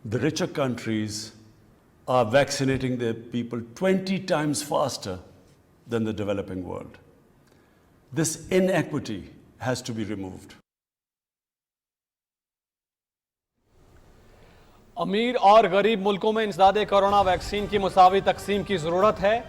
The richer countries are vaccinating their people 20 times faster than the developing world. This inequity has to be removed. अमीर और गरीब मुल्कों में इंसदादे corona vaccine की Mousavi तकसीम की ज़रूरत है।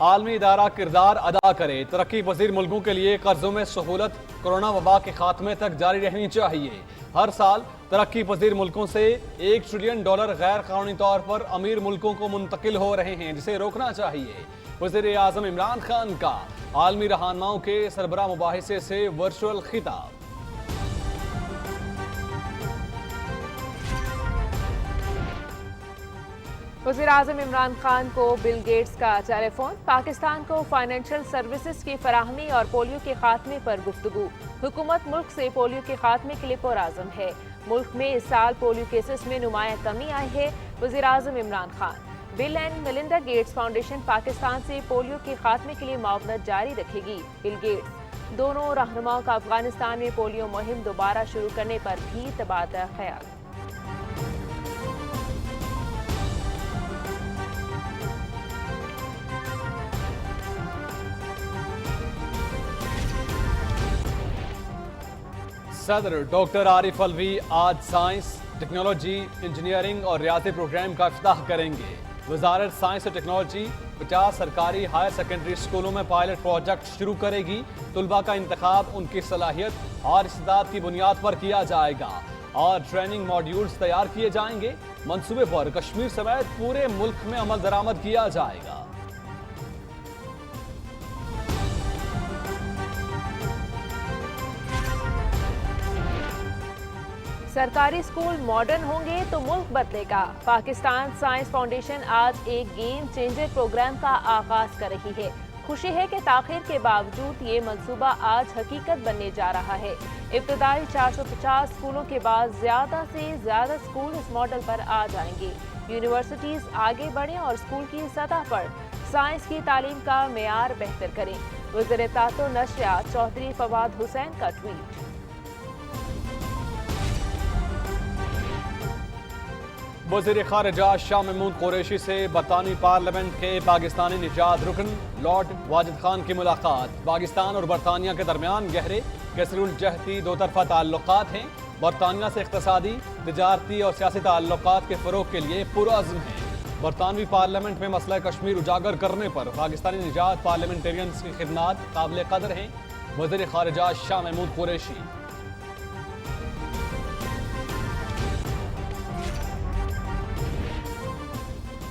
आलमी इदारा किरदार अदा करे। तरक्की पजीर मुल्कों के लिए कर्जों में सहूलत कोरोना वबा के खात्मे तक जारी रहनी चाहिए। हर साल तरक्की पजीर मुल्कों से $1 ट्रिलियन गैर कानूनी तौर पर अमीर मुल्कों को मुंतकिल हो रहे हैं, जिसे रोकना चाहिए। वज़ीर आज़म इमरान खान का आलमी रहनुमाओं के सरबराह मुबाहिसे से वर्चुअल खिताब। वज़ीर आज़म इमरान खान को बिल गेट्स का टेलीफोन। पाकिस्तान को फाइनेंशियल सर्विसेज की फराहमी और पोलियो के खात्मे पर गुफ्तगू। हुकूमत मुल्क से पोलियो के खात्मे के लिए पुरआज़म है। मुल्क में इस साल पोलियो केसेस में नुमाया कमी आई है। वज़ीर आज़म Imran Khan. Bill and Melinda Gates foundation Pakistan से पोलियो के खात्मे के लिए मुआवनत जारी रखेगी। Bill Gates. दोनों रहनुमाओं का अफगानिस्तान में पोलियो मुहिम दोबारा शुरू करने पर भी तबादला ख्याल। सदर डॉक्टर आरिफ अलवी आज साइंस, टेक्नोलॉजी, इंजीनियरिंग और रियाती प्रोग्राम का इफ्ताह करेंगे। वजारत साइंस और टेक्नोलॉजी 50 सरकारी हायर सेकेंडरी स्कूलों में पायलट प्रोजेक्ट शुरू करेगी। तुलबा का इंतखाब उनकी सलाहियत और इस्तेदाद की बुनियाद पर किया जाएगा और ट्रेनिंग मॉड्यूल्स तैयार किए जाएंगे। मंसूबे पर कश्मीर समेत पूरे मुल्क में अमल दरामद किया जाएगा। सरकारी स्कूल मॉडर्न होंगे तो मुल्क बदलेगा। पाकिस्तान साइंस फाउंडेशन आज एक गेम चेंजर प्रोग्राम का आगाज कर रही है। खुशी है कि ताखीर के बावजूद ये मंसूबा आज हकीकत बनने जा रहा है। इब्तदाई 450 स्कूलों के बाद ज़्यादा से ज़्यादा स्कूल इस मॉडल पर आ जाएंगे। यूनिवर्सिटीज़ आगे बढ़ें और स्कूल की सतह पर साइंस की तालीम का मेयार बेहतर करें। वज़ीर तातो नशरियात चौधरी फवाद हुसैन का ट्वीट। वज़ीर ख़ारिजा शाह महमूद कुरैशी से बरतानवी पार्लियामेंट के पाकिस्तानी निजात रुकन लॉर्ड वाजिद खान की मुलाकात। पाकिस्तान और बरतानिया के दरमियान गहरे कसरुल-जहती दो तरफा ताल्लुकात हैं। बरतानिया से इक़्तिसादी, तिजारती और सियासी ताल्लुकात के फ़रोग़ के लिए पुरअज़्म है। बरतानवी पार्लियामेंट में मसला कश्मीर उजागर करने पर पाकिस्तानी निजात पार्लियामेंटेरियंस की खिदमात काबिल कदर हैं। वज़ीर ख़ारिजा शाह महमूद कुरैशी।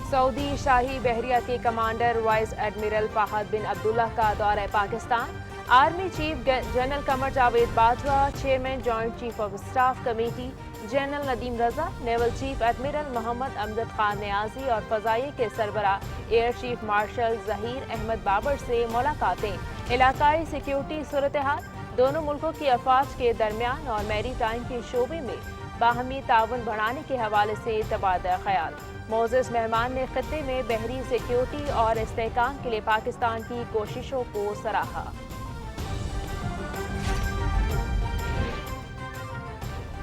सऊदी शाही बहरिया के commander vice admiral Fahad bin Abdullah का दौरा Pakistan. Army chief general Qamar Javed Bajwa, chairman joint chief of staff committee general Nadeem Raza, naval chief admiral Mohammad Amjad Khan Niazi और फ़ज़ाइये के सरबराह air chief marshal Zaheer Ahmed Babar से मुलाकातें। इलाकाई सिक्योरिटी सूरत हाल, दोनों मुल्कों की अफवाज के दरमियान और मैरी टाइम के शोबे में बाहमी ताउन बढ़ाने के हवाले से तबादला ख्याल। मोज़ेज़ मेहमान ने खत्ते में बहरी सिक्योरिटी और इस्तेहकाम के लिए पाकिस्तान की कोशिशों को सराहा।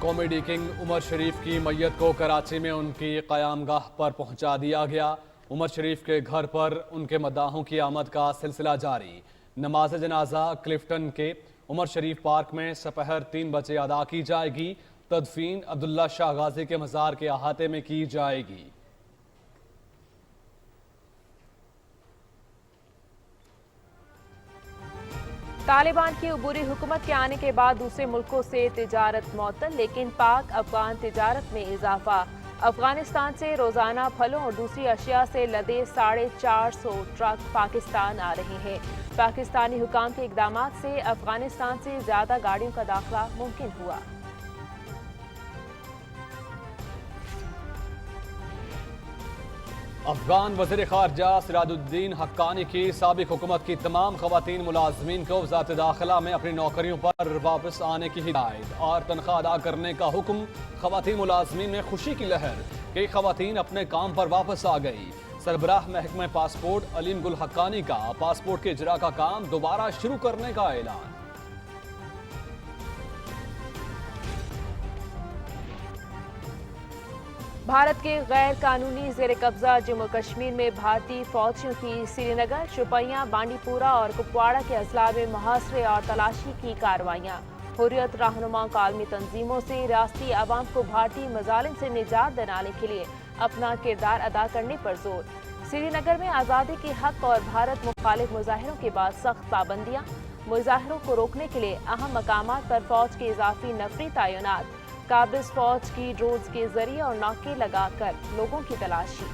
कॉमेडी किंग उमर शरीफ की मैयत को कराची में उनकी क़यामगाह पर पहुंचा दिया गया। उमर शरीफ के घर पर उनके मद्दाहों की आमद का सिलसिला जारी। नमाज जनाजा क्लिफ्टन के उमर शरीफ पार्क में सपहर 3 बजे अदा की जाएगी। तदफीन अब्दुल्ला शाह गाजी के मज़ार के अहाते में की जाएगी। तालिबान की अबूरी हुकूमत के आने के बाद दूसरे मुल्कों से तिजारत मअतल, लेकिन पाक अफगान तिजारत में इजाफा। अफगानिस्तान से रोजाना फलों और दूसरी अशिया से लदे 450 ट्रक पाकिस्तान आ रहे हैं। पाकिस्तानी हुकाम के इकदाम से अफगानिस्तान से ज्यादा गाड़ियों का दाखिला मुमकिन हुआ। अफगान वज़ीर ख़ारिजा सिराजुद्दीन हक्कानी की साबिक़ हुकूमत की तमाम ख़वातीन मुलाज़मीन को वज़ारत दाखिला में अपनी नौकरियों पर वापस आने की हिदायत और तनख्वाह अदा करने का हुक्म। ख़वातीन मुलाज़मीन में खुशी की लहर। कई ख़वातीन अपने काम पर वापस आ गई। सरबराह महकमा पासपोर्ट अलीम गुल हक्कानी का पासपोर्ट के इजरा का काम दोबारा शुरू करने का ऐलान। भारत के गैर कानूनी जेर कब्जा जम्मू कश्मीर में भारतीय फौजियों की श्रीनगर, शुपियां, बांडीपुरा और कुपवाड़ा के अजला में मुहासरे और तलाशी की कार्रवाइयां। हुर्रियत रहनुमा कालमी तंजीमों से रियासती आवाम को भारतीय मजालिम से निजात दिलाने के लिए अपना किरदार अदा करने पर जोर। श्रीनगर में आज़ादी के हक और भारत मुखालिफ मुजाहिरों के बाद सख्त पाबंदियां। मुजाहिरों को रोकने के लिए अहम मकामात पर फौज के इजाफी नफरी तैनात। काबिज फौज की ड्रोन्स के जरिए और नाके लगाकर लोगों की तलाशी।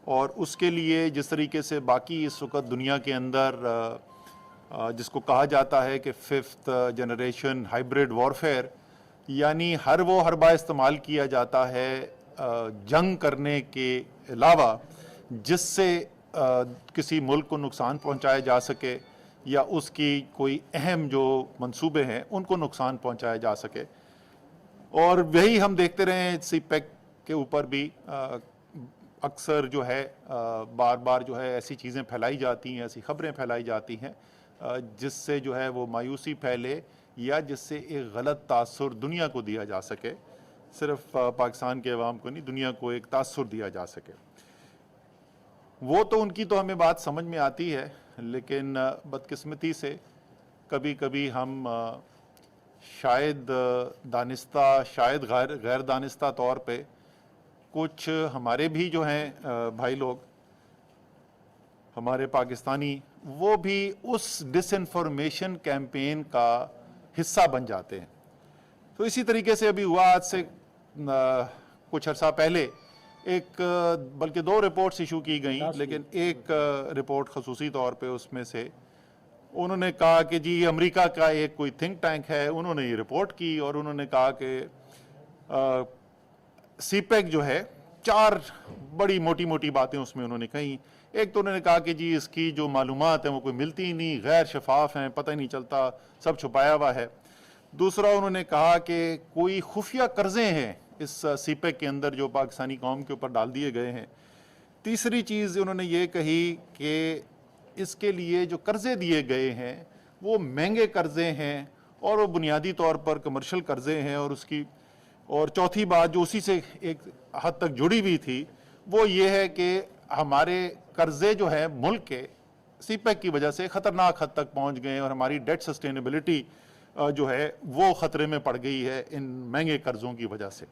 और उसके लिए जिस तरीके से बाकी इस वक्त दुनिया के अंदर जिसको कहा जाता है कि 5th जनरेशन हाइब्रिड वॉरफेयर, यानी हर वो हरबा इस्तेमाल किया जाता है जंग करने के अलावा जिससे किसी मुल्क को नुकसान पहुंचाया जा सके या उसकी कोई अहम जो मंसूबे हैं उनको नुकसान पहुंचाया जा सके। और वही हम देखते रहे हैं सीपेक के ऊपर भी अक्सर जो है बार बार जो है ऐसी चीज़ें फैलाई जाती हैं, ऐसी खबरें फैलाई जाती हैं जिससे जो है वो मायूसी फैले या जिससे एक गलत तासुर दुनिया को दिया जा सके, सिर्फ पाकिस्तान के अवाम को नहीं, दुनिया को एक तासुर दिया जा सके। वो तो उनकी तो हमें बात समझ में आती है, लेकिन बदकिस्मती से कभी कभी हम शायद दानिस्ता शायद गैर दानिस्ता तौर पे कुछ हमारे भी जो हैं भाई लोग, हमारे पाकिस्तानी, वो भी उस डिसइंफॉर्मेशन कैंपेन का हिस्सा बन जाते हैं। तो इसी तरीके से अभी हुआ, आज से कुछ अर्सा पहले एक बल्कि 2 रिपोर्ट्स इशू की गई, लेकिन एक रिपोर्ट खसूसी तौर पे उसमें से उन्होंने कहा कि जी अमेरिका का एक कोई थिंक टैंक है, उन्होंने ये रिपोर्ट की और उन्होंने कहा कि सीपेक जो है 4 बड़ी मोटी मोटी बातें उसमें उन्होंने कही। एक तो उन्होंने कहा कि जी इसकी जो मालूमात है वो कोई मिलती ही नहीं, गैर शफाफ हैं, पता ही नहीं चलता, सब छुपाया हुआ है। दूसरा उन्होंने कहा कि कोई खुफिया कर्जे हैं इस सीपेक के अंदर जो पाकिस्तानी कौम के ऊपर डाल दिए गए हैं। तीसरी चीज़ उन्होंने ये कही कि इसके लिए जो कर्जे दिए गए हैं वो महंगे कर्जे हैं और वो बुनियादी तौर पर कमर्शियल कर्जे हैं। और चौथी बात जो उसी से एक हद तक जुड़ी हुई थी वो ये है कि हमारे कर्जे जो है मुल्क के सीपेक की वजह से ख़तरनाक हद तक पहुंच गए और हमारी डेट सस्टेनेबिलिटी जो है वो ख़तरे में पड़ गई है इन महंगे कर्ज़ों की वजह से।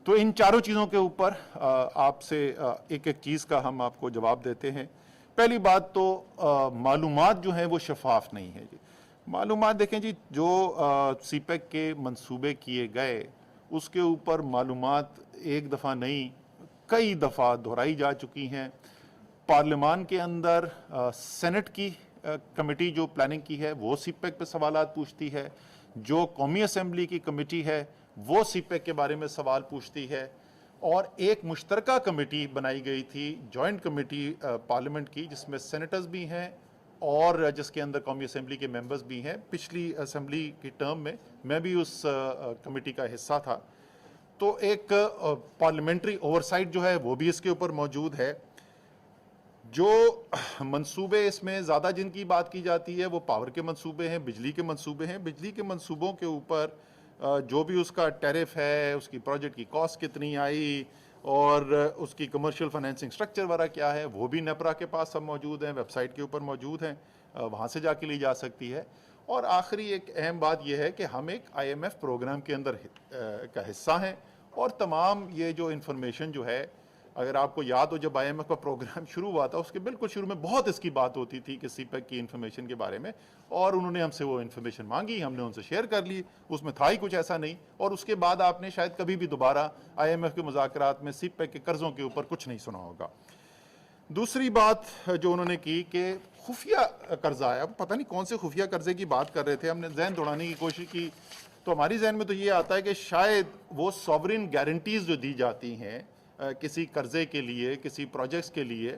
तो इन चारों चीज़ों के ऊपर आपसे एक एक चीज़ का हम आपको जवाब देते हैं। पहली बात तो मालूमात जो हैं वो शफाफ नहीं है जी। मालूमात देखें जी, जो सीपेक के मंसूबे किए गए उसके ऊपर मालूमात एक दफ़ा नहीं कई दफ़ा दोहराई जा चुकी हैं। पार्लियामान के अंदर सेनेट की कमेटी जो प्लानिंग की है वो सीपेक पे सवालात पूछती है, जो कौमी असम्बली की कमेटी है वो सीपेक के बारे में सवाल पूछती है। और एक मुश्तरका कमेटी बनाई गई थी, जॉइंट कमेटी पार्लियामेंट की, जिसमें सेनेटर्स भी हैं और जिसके अंदर कौमी असम्बली के मेंबर्स भी हैं। पिछली असम्बली की टर्म में मैं भी उस कमेटी का हिस्सा था। तो एक पार्लियामेंट्री ओवरसाइट जो है वो भी इसके ऊपर मौजूद है। जो मंसूबे इसमें ज़्यादा जिनकी बात की जाती है वो पावर के मंसूबे हैं, बिजली के मंसूबे हैं। बिजली के मंसूबों के ऊपर जो भी उसका टैरिफ है, उसकी प्रोजेक्ट की कॉस्ट कितनी आई और उसकी कमर्शियल फाइनेंसिंग स्ट्रक्चर वगैरह क्या है, वो भी नेपरा के पास सब मौजूद हैं, वेबसाइट के ऊपर मौजूद हैं, वहाँ से जाके ली जा सकती है। और आखिरी एक अहम बात यह है कि हम एक IMF प्रोग्राम के अंदर का हिस्सा हैं और तमाम ये जो इंफॉर्मेशन जो है, अगर आपको याद हो जब IMF का प्रोग्राम शुरू हुआ था उसके बिल्कुल शुरू में बहुत इसकी बात होती थी कि सीपेक की इन्फॉर्मेशन के बारे में, और उन्होंने हमसे वो इन्फॉर्मेशन मांगी, हमने उनसे शेयर कर ली, उसमें था ही कुछ ऐसा नहीं। और उसके बाद आपने शायद कभी भी दोबारा IMF के मुज़ाकरात में सीपेक के कर्ज़ों के ऊपर कुछ नहीं सुना होगा। दूसरी बात जो उन्होंने की कि खुफिया कर्जा है, अब पता नहीं कौन से खुफिया कर्जे की बात कर रहे थे, हमने जहन दौड़ाने की कोशिश की तो हमारी जहन में तो ये आता है कि शायद वो सॉवरिन गारंटीज़ जो दी जाती हैं किसी कर्जे के लिए, किसी प्रोजेक्ट्स के लिए,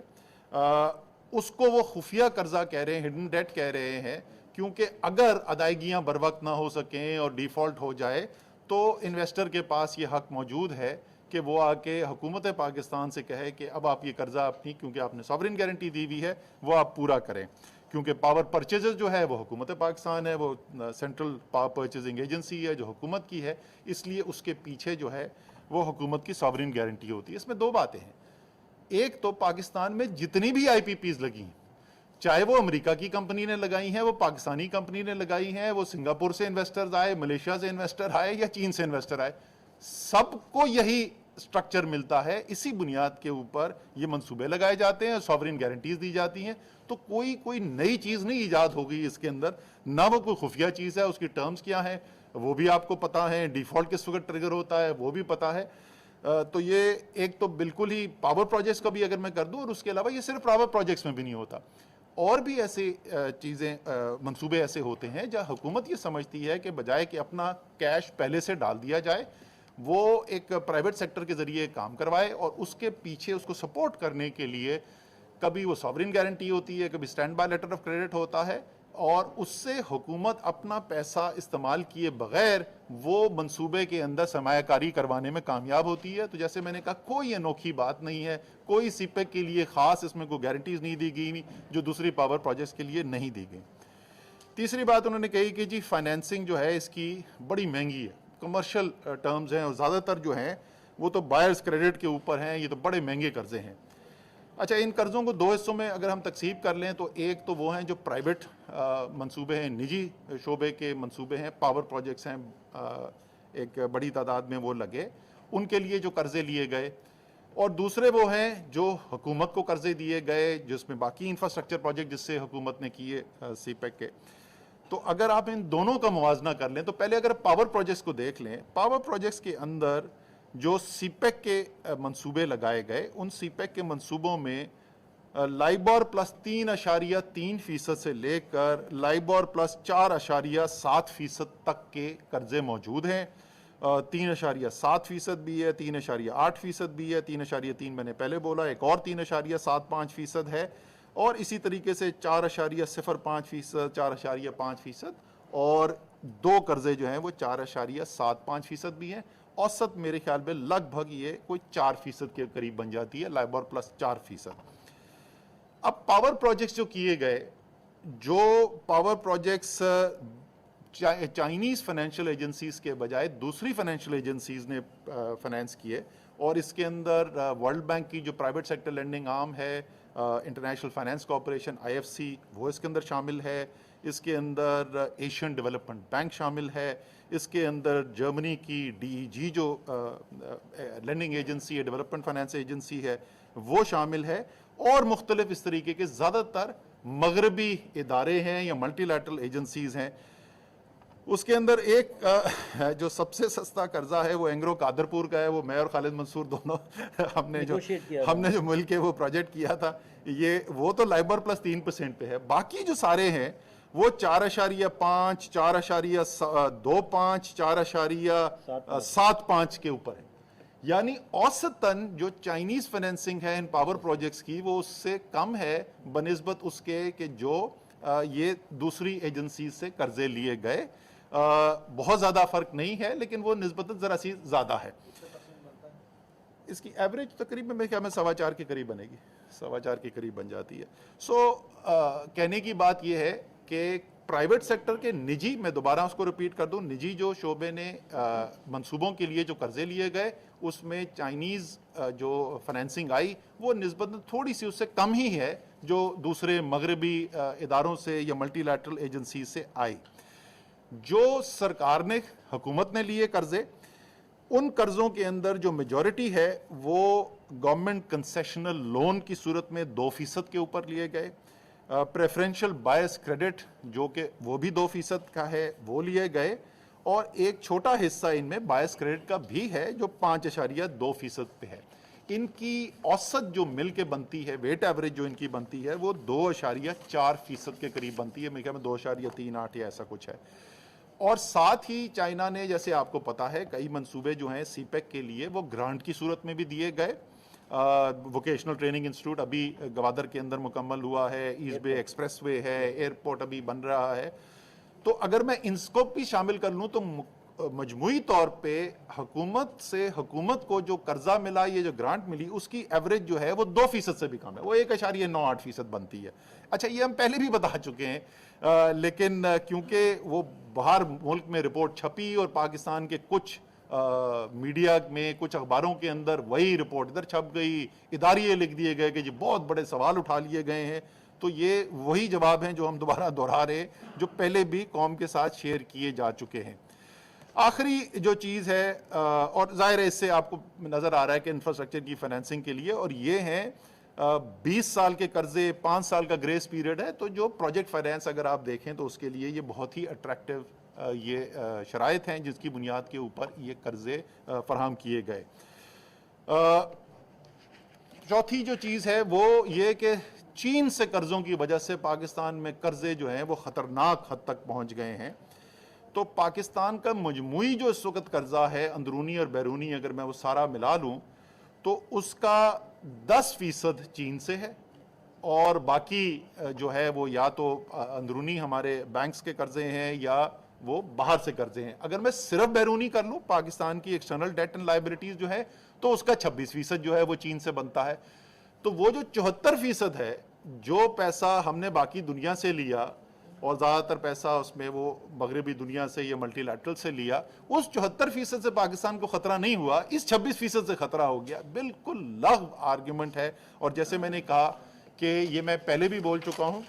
उसको वो खुफिया कर्जा कह रहे हैं, हिडन डेट कह रहे हैं, क्योंकि अगर अदायगियां बर वक्त ना हो सकें और डिफ़ॉल्ट हो जाए तो इन्वेस्टर के पास ये हक मौजूद है कि वो आके हुकूमत पाकिस्तान से कहे कि अब आप ये कर्जा अपनी, क्योंकि आपने सॉवरेन गारंटी दी हुई है, वो आप पूरा करें। क्योंकि पावर परचेजेस जो है वो हुकूमत पाकिस्तान है, वो सेंट्रल पावर परचेजिंग एजेंसी है जो हुकूमत की है, इसलिए उसके पीछे जो है वो हुकूमत की सॉवरेन गारंटी होती है। इसमें दो बातें हैं। एक तो पाकिस्तान में जितनी भी IPPs लगी हैं, चाहे वो अमेरिका की कंपनी ने लगाई हैं, वो पाकिस्तानी कंपनी ने लगाई हैं, वो सिंगापुर से इन्वेस्टर्स आए, मलेशिया से इन्वेस्टर आए या चीन से इन्वेस्टर आए, सबको यही स्ट्रक्चर मिलता है। इसी बुनियाद के ऊपर ये मंसूबे लगाए जाते हैं, सॉवरेन गारंटीज दी जाती हैं। तो कोई नई चीज़ नहीं ईजाद हो गई इसके अंदर, ना वो कोई खुफिया चीज़ है। उसकी टर्म्स क्या है वो भी आपको पता है, डिफ़ॉल्ट किस वक्त ट्रिगर होता है वो भी पता है। तो ये एक तो बिल्कुल ही पावर प्रोजेक्ट्स का भी अगर मैं कर दूं, और उसके अलावा ये सिर्फ पावर प्रोजेक्ट्स में भी नहीं होता, और भी ऐसे चीज़ें मंसूबे ऐसे होते हैं जहाँ हुकूमत ये समझती है कि बजाय कि अपना कैश पहले से डाल दिया जाए, वो एक प्राइवेट सेक्टर के ज़रिए काम करवाए और उसके पीछे उसको सपोर्ट करने के लिए कभी वो सॉवरेन गारंटी होती है, कभी stand by letter of credit होता है, और उससे हुकूमत अपना पैसा इस्तेमाल किए बगैर वो मंसूबे के अंदर सरमायाकारी करवाने में कामयाब होती है। तो जैसे मैंने कहा, कोई अनोखी बात नहीं है, कोई सीपेक के लिए ख़ास इसमें कोई गारंटीज नहीं दी गई जो दूसरी पावर प्रोजेक्ट्स के लिए नहीं दी गई। तीसरी बात उन्होंने कही कि जी फाइनेंसिंग जो है इसकी बड़ी महंगी है, कमर्शियल टर्म्स हैं और ज़्यादातर जो हैं वो तो बायर्स क्रेडिट के ऊपर हैं, ये तो बड़े महंगे कर्जे हैं। अच्छा, इन कर्ज़ों को दो हिस्सों में अगर हम तकसीब कर लें तो एक तो वो हैं जो प्राइवेट मंसूबे हैं, निजी शोबे के मंसूबे हैं, पावर प्रोजेक्ट्स हैं, एक बड़ी तादाद में वो लगे, उनके लिए जो कर्ज़े लिए गए, और दूसरे वो हैं जो हुकूमत को कर्ज़े दिए गए जिसमें बाकी इंफ्रास्ट्रक्चर प्रोजेक्ट जिससे हुकूमत ने किए सीपेक के। तो अगर आप इन दोनों का मुवाजना कर लें तो पहले अगर पावर प्रोजेक्ट्स को देख लें, पावर प्रोजेक्ट्स के अंदर जो सीपेक के मंसूबे लगाए गए, उन सीपेक के मंसूबों में लाइबोर प्लस 3.3% से लेकर लाइबोर प्लस 4.7% तक के कर्जे मौजूद हैं। 3.7% भी है, 3.8% भी है, 3.3 मैंने पहले बोला, एक और 3.75% है, और इसी तरीके से 4.05%, 4.5% और दो कर्जे जो हैं वो 4.75% भी हैं। औसत मेरे ख्याल में लगभग ये कोई 4% के करीब बन जाती है, लाइबोर प्लस 4%। अब पावर प्रोजेक्ट्स जो किए गए, जो power projects Chinese financial agencies के बजाय दूसरी फाइनेंशियल एजेंसीज ने फाइनेंस किए, और इसके अंदर वर्ल्ड बैंक की जो प्राइवेट सेक्टर लेंडिंग आर्म है, इंटरनेशनल फाइनेंस कॉरपोरेशन IFC, वो इसके अंदर शामिल है, इसके अंदर एशियन डेवलपमेंट बैंक शामिल है, इसके अंदर जर्मनी की DEG जो लेंडिंग एजेंसी है, डेवलपमेंट फाइनेंस एजेंसी है, वो शामिल है, और मुख्तलिफ इस तरीके के ज़्यादातर मगरबी इदारे हैं या मल्टीलैटरल एजेंसीज हैं। उसके अंदर एक जो सबसे सस्ता कर्जा है वो एंग्रो कादरपुर का है, वो मैं और खालिद मंसूर दोनों हमने जो मुल्क के वो प्रोजेक्ट किया था, ये वो तो लाइबोर प्लस 3% पे है। बाकी जो सारे हैं वो 4.5, 4.25, 4.75 के ऊपर है। यानी औसतन जो चाइनीज फाइनेंसिंग है इन पावर प्रोजेक्ट्स की, वो उससे कम है बनिस्बत उसके कि जो ये दूसरी एजेंसी से कर्जे लिए गए। बहुत ज़्यादा फ़र्क नहीं है, लेकिन वो निस्बतन ज़रा सी ज़्यादा है। इसकी एवरेज तकरीबन मेरे ख्याल में 4.25 के करीब बनेगी, 4.25 के करीब बन जाती है। कहने की बात यह है कि प्राइवेट सेक्टर के निजी, मैं दोबारा उसको रिपीट कर दूं, निजी जो शोबे ने मंसूबों के लिए जो कर्जे लिए गए, उसमें चाइनीज़ जो फाइनेंसिंग आई वो निस्बतन थोड़ी सी उससे कम ही है जो दूसरे मगरबी इदारों से या मल्टीलैटरल एजेंसी से आई। जो सरकार ने, हुकूमत ने लिए कर्जे, उन कर्जों के अंदर जो मेजॉरिटी है वो गवर्नमेंट कंसेशनल लोन की सूरत में 2% के ऊपर लिए गए। प्रेफरेंशियल बायस क्रेडिट जो कि वो भी 2% का है, वो लिए गए, और एक छोटा हिस्सा इनमें बायस क्रेडिट का भी है जो 5.2% पे है। इनकी औसत जो मिल के बनती है, वेट एवरेज जो इनकी बनती है, वो 2.4% के करीब बनती है। मेरे ख्याल में 2.38 या ऐसा कुछ है। और साथ ही चाइना ने, जैसे आपको पता है, कई मंसूबे जो हैं सीपेक के लिए वो ग्रांट की सूरत में भी दिए गए। वोकेशनल ट्रेनिंग इंस्टीट्यूट अभी गवादर के अंदर मुकम्मल हुआ है, ईस्ट बे एक्सप्रेसवे है, एयरपोर्ट अभी बन रहा है। तो अगर मैं इनको भी शामिल कर लूँ तो मजमूई तौर पे हुकूमत को जो कर्जा मिला, ये जो ग्रांट मिली, उसकी एवरेज जो है वो 2% से भी कम है, वो 1.98% बनती है। अच्छा, ये हम पहले भी बता चुके हैं, लेकिन क्योंकि वो बाहर मुल्क में रिपोर्ट छपी और पाकिस्तान के कुछ मीडिया में, कुछ अखबारों के अंदर वही रिपोर्ट इधर छप गई, इदारिये लिख दिए गए कि जी बहुत बड़े सवाल उठा लिए गए हैं, तो ये वही जवाब हैं जो हम दोबारा दोहरा रहे, जो पहले भी कौम के साथ शेयर किए जा चुके हैं। आखिरी जो चीज़ है, और ज़ाहिर है इससे आपको नज़र आ रहा है कि इंफ्रास्ट्रक्चर की फाइनेंसिंग के लिए, और ये हैं 20 साल के कर्जे, 5 साल का ग्रेस पीरियड है, तो जो प्रोजेक्ट फाइनेंस अगर आप देखें तो उसके लिए ये बहुत ही अट्रैक्टिव ये शराइत हैं जिसकी बुनियाद के ऊपर ये कर्जे फराहम किए गए। चौथी जो चीज़ है वो ये कि चीन से कर्जों की वजह से पाकिस्तान में कर्जे जो हैं वो ख़तरनाक हद तक पहुंच गए हैं। तो पाकिस्तान का मजमूई जो इस वक्त कर्जा है, अंदरूनी और बैरूनी, अगर मैं वो सारा मिला लूँ तो उसका 10% चीन से है, और बाकी जो है वो या तो अंदरूनी हमारे बैंक्स के कर्जे हैं या वो बाहर से कर्जे हैं। अगर मैं सिर्फ बैरूनी कर लूँ, पाकिस्तान की एक्सटर्नल डेट एंड लाइबिलिटीज जो है, तो उसका 26% जो है वो चीन से बनता है। तो वो जो 74% है, जो पैसा हमने बाकी दुनिया से लिया, और ज़्यादातर पैसा उसमें वो मगरबी दुनिया से या मल्टीलैटरल से लिया, उस 74% से पाकिस्तान को ख़तरा नहीं हुआ, इस 26% से ख़तरा हो गया। बिल्कुल लग आर्ग्यूमेंट है। और जैसे मैंने कहा कि ये मैं पहले भी बोल चुका हूँ,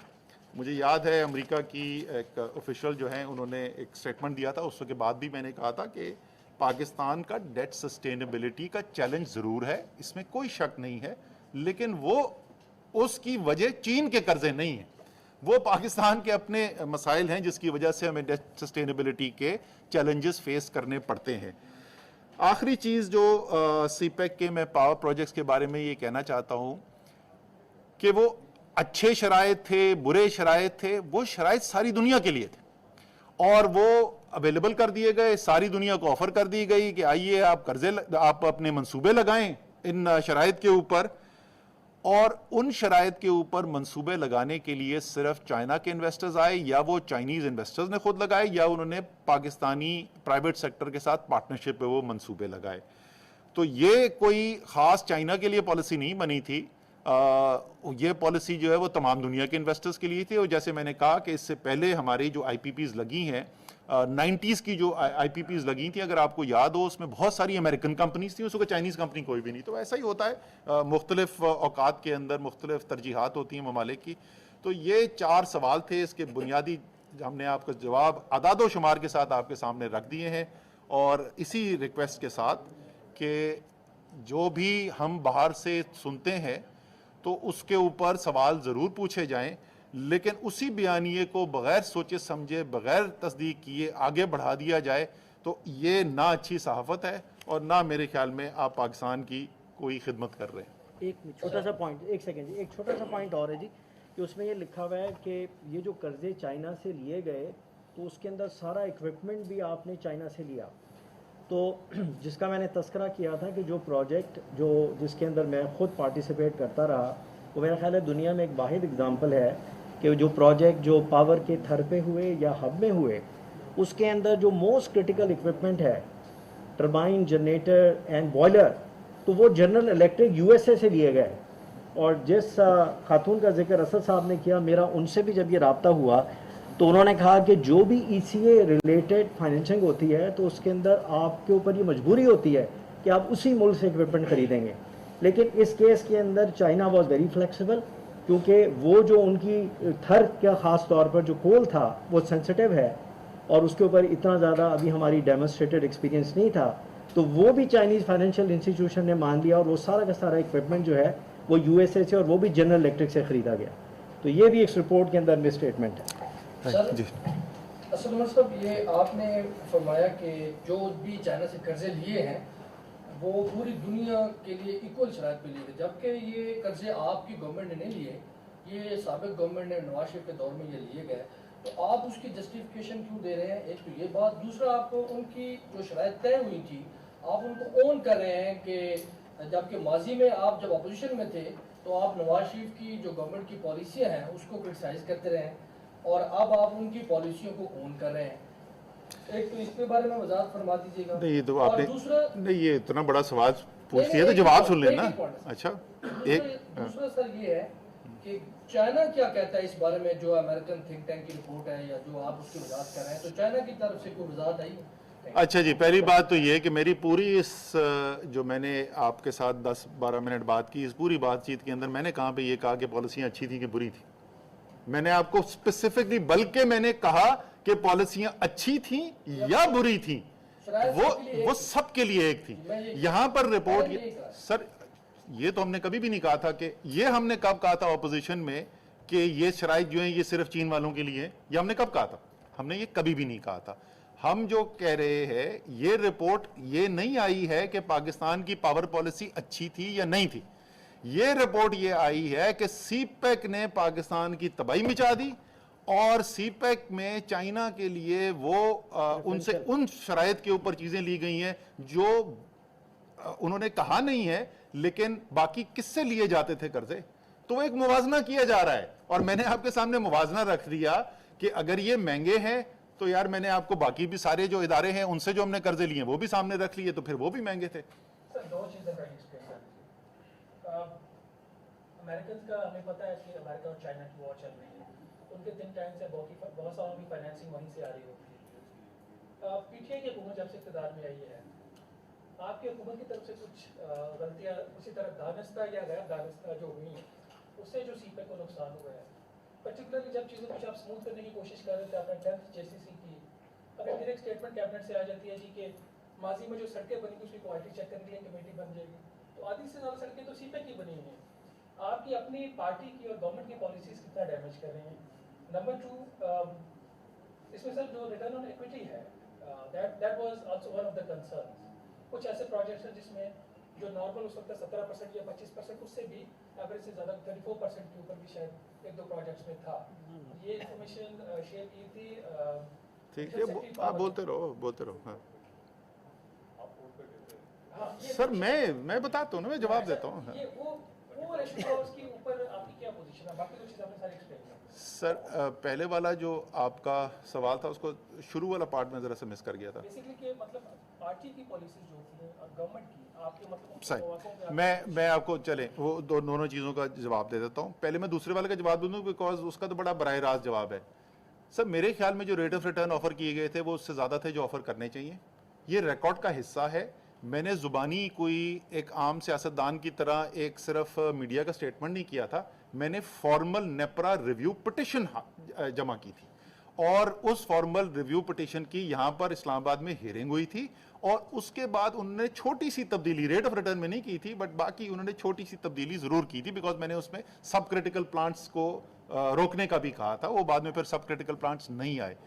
मुझे याद है अमेरिका की एक ऑफिशियल जो है उन्होंने एक स्टेटमेंट दिया था, उसके बाद भी मैंने कहा था कि पाकिस्तान का डेट सस्टेनेबिलिटी का चैलेंज ज़रूर है, इसमें कोई शक नहीं है, लेकिन वो उसकी वजह चीन के कर्जे नहीं है, वो पाकिस्तान के अपने मसाइल हैं जिसकी वजह से हमें डेट सस्टेनेबिलिटी के चैलेंजेस फेस करने पड़ते हैं। आखिरी चीज़ जो सीपेक के मैं पावर प्रोजेक्ट्स के बारे में ये कहना चाहता हूँ कि वो अच्छे शराइत थे, बुरे शराइत थे, वो शराइत सारी दुनिया के लिए थे और वो अवेलेबल कर दिए गए, सारी दुनिया को ऑफर कर दी गई कि आइए आप कर्जे, आप अपने मंसूबे लगाएं इन शराइत के ऊपर। और उन शराइत के ऊपर मंसूबे लगाने के लिए सिर्फ चाइना के इन्वेस्टर्स आए, या वो चाइनीज इन्वेस्टर्स ने खुद लगाए, या उन्होंने पाकिस्तानी प्राइवेट सेक्टर के साथ पार्टनरशिप पे वो मंसूबे लगाए। तो ये कोई खास चाइना के लिए पॉलिसी नहीं बनी थी, ये पॉलिसी जो है वो तमाम दुनिया के इन्वेस्टर्स के लिए थी। और जैसे मैंने कहा कि इससे पहले हमारी जो IPPs लगी हैं, 90s की जो IPPs लगी थी, अगर आपको याद हो, उसमें बहुत सारी अमेरिकन कंपनीज थी, उसको चाइनीज़ कंपनी कोई भी नहीं। तो ऐसा ही होता है, मुख्तलिफ औकात के अंदर मुख्तलिफ तरजीहात होती हैं ममालिक की। तो ये 4 सवाल थे, इसके बुनियादी हमने आपको जवाब अदाद व शुमार के साथ आपके सामने रख दिए हैं, और इसी रिक्वेस्ट के साथ कि जो भी हम बाहर से सुनते हैं तो उसके ऊपर सवाल ज़रूर पूछे जाएं, लेकिन उसी बयानिए को बग़ैर सोचे समझे, बग़ैर तस्दीक किए आगे बढ़ा दिया जाए तो ये ना अच्छी सहाफ़त है और ना मेरे ख्याल में आप पाकिस्तान की कोई खिदमत कर रहे हैं। एक छोटा सा पॉइंट, एक सेकेंड जी, एक छोटा सा पॉइंट और है जी, कि उसमें ये लिखा हुआ है कि ये जो कर्जे चाइना से लिए गए तो उसके अंदर सारा इक्विपमेंट भी आपने चाइना से लिया। तो जिसका मैंने तस्करा किया था कि जो प्रोजेक्ट जिसके अंदर मैं ख़ुद पार्टिसिपेट करता रहा, वो मेरा ख्याल है दुनिया में एक वाहिद एग्ज़ाम्पल है कि जो प्रोजेक्ट जो पावर के थर पे हुए या हब में हुए, उसके अंदर जो मोस्ट क्रिटिकल इक्विपमेंट है, टरबाइन, जनरेटर एंड बॉयलर, तो वो जनरल इलेक्ट्रिक USA से लिए गए। और जिस खातून का जिक्र असद साहब ने किया, मेरा उनसे भी जब ये रब्ता हुआ तो उन्होंने कहा कि जो भी ECA रिलेटेड फाइनेंसिंग होती है तो उसके अंदर आपके ऊपर ये मजबूरी होती है कि आप उसी मुल्क से इक्विपमेंट खरीदेंगे। लेकिन इस केस के अंदर चाइना वॉज वेरी फ्लेक्सिबल, क्योंकि वो जो उनकी थर का ख़ास तौर पर जो कोल था वो सेंसिटिव है और उसके ऊपर इतना ज़्यादा अभी हमारी डेमोन्स्ट्रेटेड एक्सपीरियंस नहीं था, तो वो भी चाइनीज़ फाइनेंशियल इंस्टीट्यूशन ने मान लिया और वो सारा का सारा इक्विपमेंट जो है वो USA से और वो भी जनरल इलेक्ट्रिक से ख़रीदा गया। तो ये भी इस रिपोर्ट के अंदर में स्टेटमेंट है। सर, असद उमर साहब, ये आपने फरमाया कि जो भी चाइना से कर्जे लिए हैं वो पूरी दुनिया के लिए इक्वल शराइत पे लिए थे, जबकि ये कर्जे आपकी गवर्नमेंट ने नहीं लिए, ये साबिक गवर्नमेंट ने नवाज शरीफ के दौर में ये लिए गए। तो आप उसकी जस्टिफिकेशन क्यों दे रहे हैं? एक तो ये बात, दूसरा आप उनकी जो शराइत तय हुई थी आप उनको ओन कर रहे हैं कि जबकि माजी में आप जब अपोजिशन में थे तो आप नवाज शरीफ की जो गवर्नमेंट की पॉलिसियाँ हैं उसको क्रिटिसाइज करते रहे और अब आप उनकी पॉलिसियों को ओन कर रहे हैं। एक तो इसके बारे में वजाहत फरमा दीजिएगा। नहीं ये तो और आपने दूसरा नहीं, ये इतना बड़ा सवाल पूछ नहीं, लिया तो एक जवाब ही सुन point, लेना। एक ही point। अच्छा, दूसरा सर ये है कि चाइना क्या कहता है इस बारे में, जो अमेरिकन थिंक टैंक की रिपोर्ट है या जो आप उसकी वजाहत कर रहे हैं, तो चाइना की तरफ से कोई वजाहत आई है? अच्छा जी, पहली बात तो ये है कि मेरी पूरी इस जो मैंने आपके साथ 10-12 मिनट बात की, इस पूरी बातचीत के अंदर मैंने कहाँ पे ये कहा कि पॉलिसियाँ अच्छी थी कि बुरी थी? मैंने आपको स्पेसिफिकली, बल्कि मैंने कहा कि पॉलिसियाँ अच्छी थी या बुरी थी, वो सबके लिए एक थी। यहाँ पर रिपोर्ट सर, ये तो हमने कभी भी नहीं कहा था कि ये हमने कब कहा था ऑपोजिशन में कि ये शराइत जो है ये सिर्फ चीन वालों के लिए है, ये हमने कब कहा था? हमने ये कभी भी नहीं कहा था। हम जो कह रहे हैं, ये रिपोर्ट ये नहीं आई है कि पाकिस्तान की पावर पॉलिसी अच्छी थी या नहीं थी। ये रिपोर्ट ये आई है कि सीपेक ने पाकिस्तान की तबाही मचा दी और सीपेक में चाइना के लिए वो उनसे उन शराइत के ऊपर चीजें ली गई हैं जो उन्होंने कहा नहीं है, लेकिन बाकी किससे लिए जाते थे कर्जे, तो एक मुवाजना किया जा रहा है। और मैंने आपके सामने मुवाजना रख दिया कि अगर ये महंगे हैं तो यार मैंने आपको बाकी भी सारे जो इदारे हैं उनसे जो हमने कर्जे लिए वो भी सामने रख लिए, तो फिर वो भी महंगे थे। सर दो चीज़ें का एक्सप्लेन कर दीजिए। अमेरिकन का हमें पता है कि अमेरिका और चाइना की वॉर चल रही है, उनके थिंक टैंक से बहुत सालों की फाइनेंसिंग वहीं से आ रही होती है। पीटीआई की हुकूमत जब से इक़्तिदार में आई है, आपकी हुकूमत की तरफ से कुछ गलतियाँ उसी तरह दानिस्ता या गैर दानिस्ता जो हुई हैं, उससे जो सीपेक को नुकसान हुआ है, पर्टिकुलरली जब चीज़ें कुछ आप स्मूथ करने की कोशिश कर रहे थे, आपने 10th जेसीसी की, अगर फिर एक स्टेटमेंट कैबिनेट से आ जाती है जी कि माजी में जो सड़कें बनी थी उसकी क्वालिटी चेक करने के लिए कमेटी बन जाएगी, तो आधी से ज़्यादा सड़कें तो सीपेक की बनी हुई हैं। आपकी अपनी पार्टी की और गवर्नमेंट की पॉलिसीज कितना डैमेज कर रही हैं? नंबर 2, इसमें सर जो रिटर्न ऑन इक्विटी है, that was also one of the concerns. कुछ ऐसे प्रोजेक्ट्स हैं जिसमें जो नॉर्मल उस वक्त 17% या 25%, उससे भी एवरेज से ज़्यादा 34% के ऊपर भी शायद एक दो प्रोजेक्ट्स में था। ये इन्फॉर्मेशन शेयर की थी। ठीक है, आप बोलते रहो। हाँ हाँ, सर, मैं बताता हूँ ना, मैं जवाब देता हूँ। हाँ। ये वो रेशियोज के ऊपर आपकी क्या पोजीशन है? बाकी तो चीज़ आपने सारी एक्सप्लेन कर। सर पहले वाला जो आपका सवाल था उसको शुरू वाला पार्ट में जरा सा मिस कर गया था। बेसिकली कि मतलब पार्टी की पॉलिसीज जो थी और गवर्नमेंट की, आपके मतलब सही, मैं आपको चले वो दोनों चीज़ों का जवाब दे देता हूँ। पहले मैं दूसरे वाले का जवाब दूँ बिकॉज उसका तो बड़ा बराह रास्त जवाब है। सर मेरे ख्याल में जो रेट ऑफ रिटर्न ऑफर किए गए थे वो उससे ज़्यादा थे जो ऑफर करने चाहिए। ये रिकॉर्ड का हिस्सा है। मैंने ज़ुबानी कोई एक आम सियासतदान की तरह एक सिर्फ मीडिया का स्टेटमेंट नहीं किया था, मैंने फॉर्मल नेपरा रिव्यू पिटिशन जमा की थी और उस फॉर्मल रिव्यू पिटिशन की यहाँ पर इस्लामाबाद में हियरिंग हुई थी और उसके बाद उन्होंने छोटी सी तब्दीली रेट ऑफ रिटर्न में नहीं की थी, बट बाकी उन्होंने छोटी सी तब्दीली ज़रूर की थी बिकॉज मैंने उसमें सब क्रिटिकल प्लांट्स को रोकने का भी कहा था। वो बाद में फिर सब क्रिटिकल प्लांट्स नहीं आए।